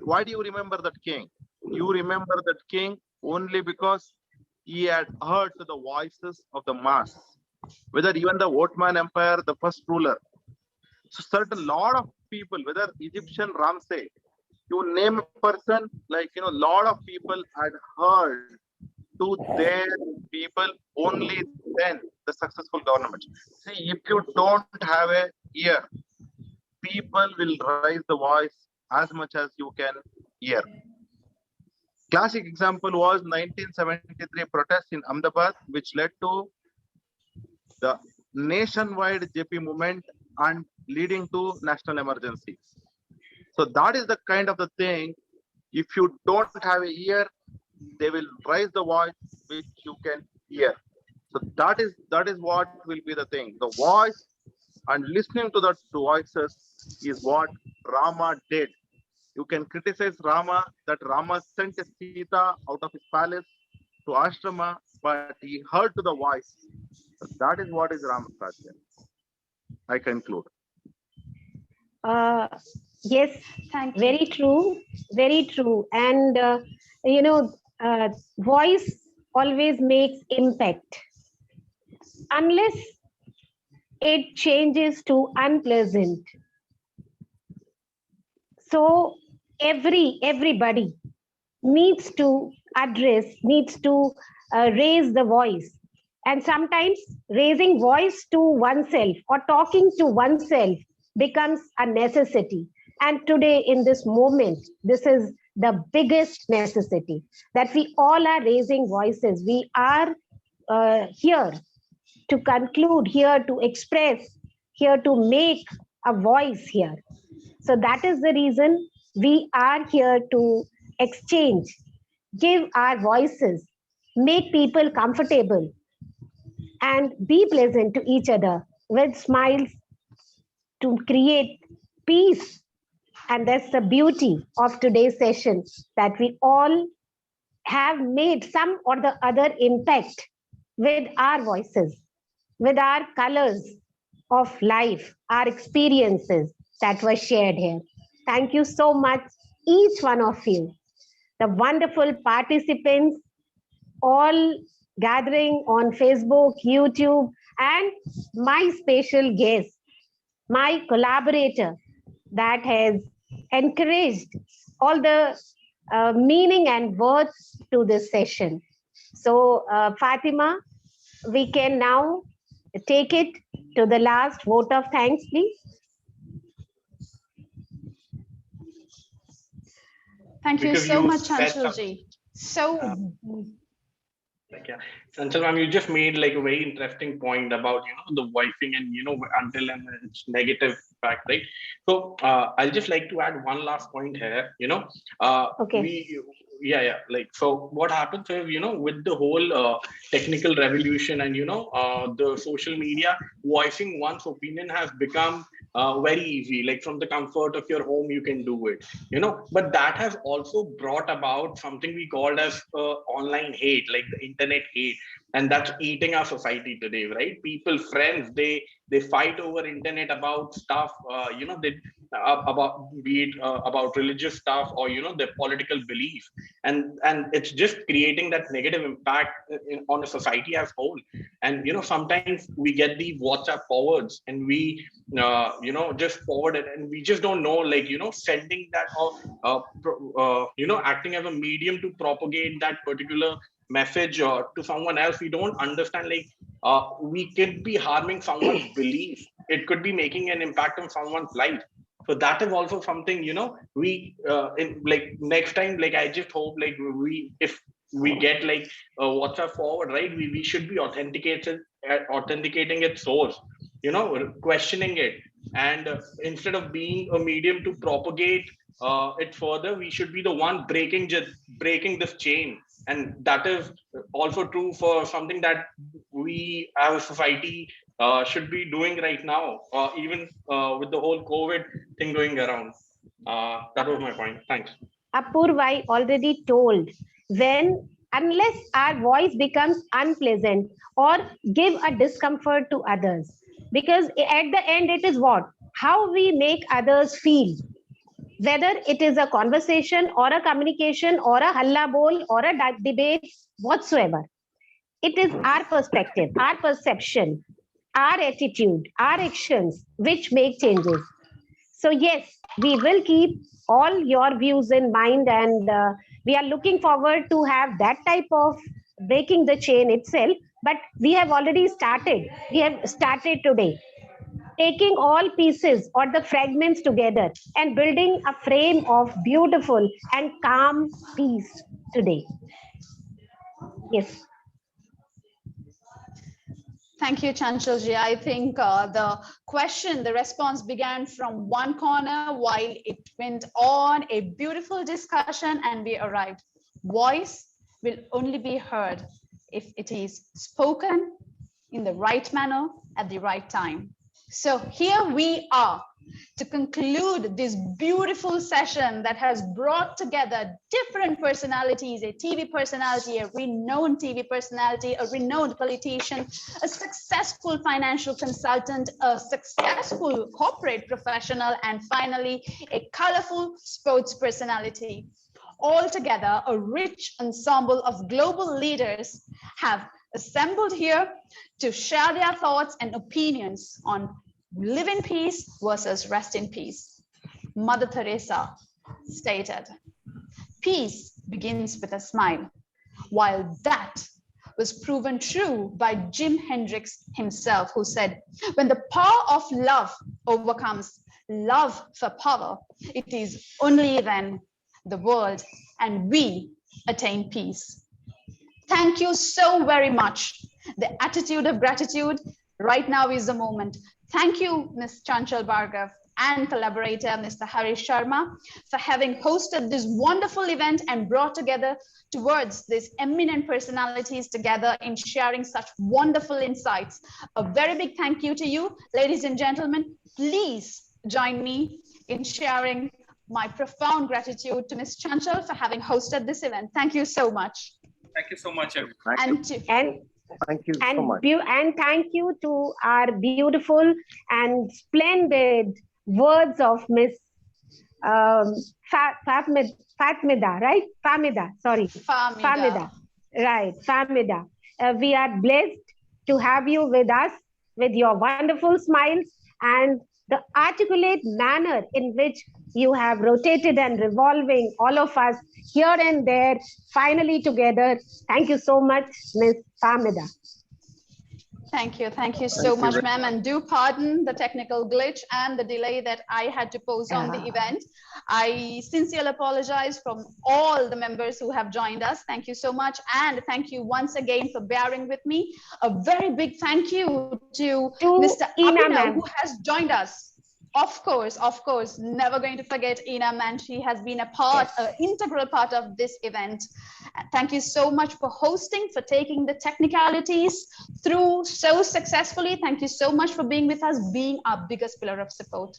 Why do you remember that king? You remember that king only because he had heard to the voices of the mass. Whether even the Ottoman Empire, the first ruler. So certain lot of people, whether Egyptian Ramsey, you name a person, like, lot of people had heard to their people only then the successful government. See, if you don't have a ear, people will raise the voice as much as you can hear. Classic example was 1973 protest in Ahmedabad, which led to the nationwide JP movement and leading to national emergency. So that is the kind of the thing. If you don't have a ear, they will raise the voice which you can hear. So that is what will be the thing. The voice and listening to the voices is what Rama did. You can criticize Rama that Rama sent a Sita out of his palace to ashrama, but he heard to the voice. So that is what is Rama Rajya. I conclude. Yes, Thank you. very true, very true. And voice always makes impact. Unless it changes to unpleasant. So everybody needs to needs to raise the voice. And sometimes raising voice to oneself or talking to oneself becomes a necessity. And today in this moment, this is the biggest necessity, that we all are raising voices. We are here to conclude, here to express, here to make a voice here. So that is the reason we are here to exchange, give our voices, make people comfortable, and be pleasant to each other with smiles to create peace. And that's the beauty of today's session, that we all have made some or the other impact with our voices, with our colors of life, our experiences that were shared here. Thank you so much, each one of you, the wonderful participants, all gathering on Facebook, YouTube, and my special guest, my collaborator that has encouraged all the meaning and words to this session. So, Fatima, we can now take it to the last vote of thanks, please. Thank you Because so you much, said Chanchal ji. So, Yeah, Chanchal ma'am, you just made like a very interesting point about the voicing and until and it's negative fact, right? So I'll just like to add one last point here. Okay. Like, so what happens is with the whole technical revolution and the social media, voicing one's opinion has become very easy. Like from the comfort of your home, you can do it. But that has also brought about something we called as online hate, like the internet hate, and that's eating our society today, right? People, friends, they fight over internet about stuff, about be it about religious stuff or their political beliefs, and it's just creating that negative impact on a society as whole. And sometimes we get these WhatsApp forwards and we just forward it, and we just don't know, like sending that or acting as a medium to propagate that particular message to someone else. We don't understand, like we could be harming someone's belief, it could be making an impact on someone's life. So that is also something we in, like next time, like I just hope, like if we get like a WhatsApp forward, right, we should be authenticating its source, questioning it, and instead of being a medium to propagate it further, we should be the one breaking this chain. And that is also true for something that we as a society should be doing right now, even with the whole COVID thing going around. That was my point. Thanks. Apurvai already told, unless our voice becomes unpleasant or give a discomfort to others, because at the end it is what? How we make others feel. Whether it is a conversation or a communication or a halla bol or a debate whatsoever, it is our perspective, our perception, our attitude, our actions which make changes. So yes, we will keep all your views in mind, and we are looking forward to have that type of breaking the chain itself. But we have already started. We have started today, taking all pieces or the fragments together and building a frame of beautiful and calm peace today. Yes. Thank you, Chanchalji. I think the response began from one corner while it went on a beautiful discussion and we arrived. Voice will only be heard if it is spoken in the right manner at the right time. So here we are to conclude this beautiful session that has brought together different personalities, a TV personality, a renowned TV personality, a renowned politician, a successful financial consultant, a successful corporate professional, and finally, a colorful sports personality. Altogether, a rich ensemble of global leaders have assembled here to share their thoughts and opinions on live in peace versus rest in peace. Mother Teresa stated, peace begins with a smile, while that was proven true by Jim Hendrix himself, who said, when the power of love overcomes love for power, it is only then the world and we attain peace. Thank you so very much. The attitude of gratitude right now is the moment. Thank you, Ms. Chanchal Bhargava and collaborator, Mr. Harish Sharma, for having hosted this wonderful event and brought together towards these eminent personalities together in sharing such wonderful insights. A very big thank you to you, ladies and gentlemen. Please join me in sharing my profound gratitude to Ms. Chanchal for having hosted this event. Thank you so much. Thank you so much, everyone. Thank you so much. And thank you to our beautiful and splendid words of Miss Fatmida, right? Famida, sorry. Famida. Right, Famida. We are blessed to have you with us with your wonderful smiles and the articulate manner in which you have rotated and revolving all of us here and there, finally together. Thank you so much, Ms. Famida. Thank you so much, ma'am, and do pardon the technical glitch and the delay that I had to pose on the event. I sincerely apologize from all the members who have joined us. Thank you so much, and thank you once again for bearing with me. A very big thank you to Mr. Abhinav, who has joined us. Of course, never going to forget Ina, man. She has been an integral part of this event. Thank you so much for hosting, for taking the technicalities through so successfully. Thank you so much for being with us, being our biggest pillar of support.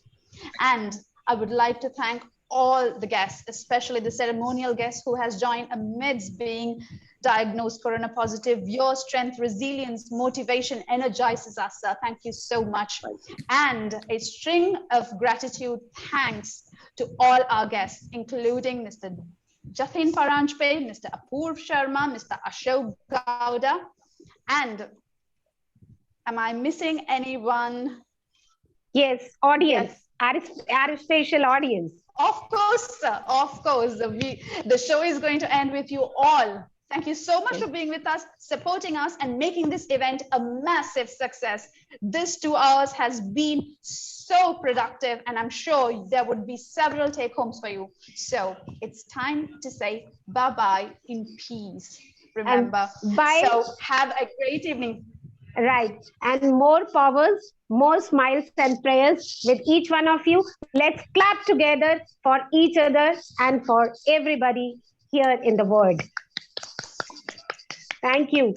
And I would like to thank all the guests, especially the ceremonial guest who has joined amidst being diagnosed corona positive. Your strength, resilience, motivation energizes us, sir. Thank you so much. And a string of gratitude thanks to all our guests, including Mr. Jatin Paranjpe, Mr. Apurv Sharma, Mr. Ashok Gowda. And am I missing anyone? Yes, audience, our special audience. Of course, sir. Of course. The show is going to end with you all. Thank you so much for being with us, supporting us, and making this event a massive success. This 2 hours has been so productive, and I'm sure there would be several take-homes for you. So it's time to say bye-bye in peace. Remember. Bye. So have a great evening. Right. And more powers, more smiles and prayers with each one of you. Let's clap together for each other and for everybody here in the world. Thank you.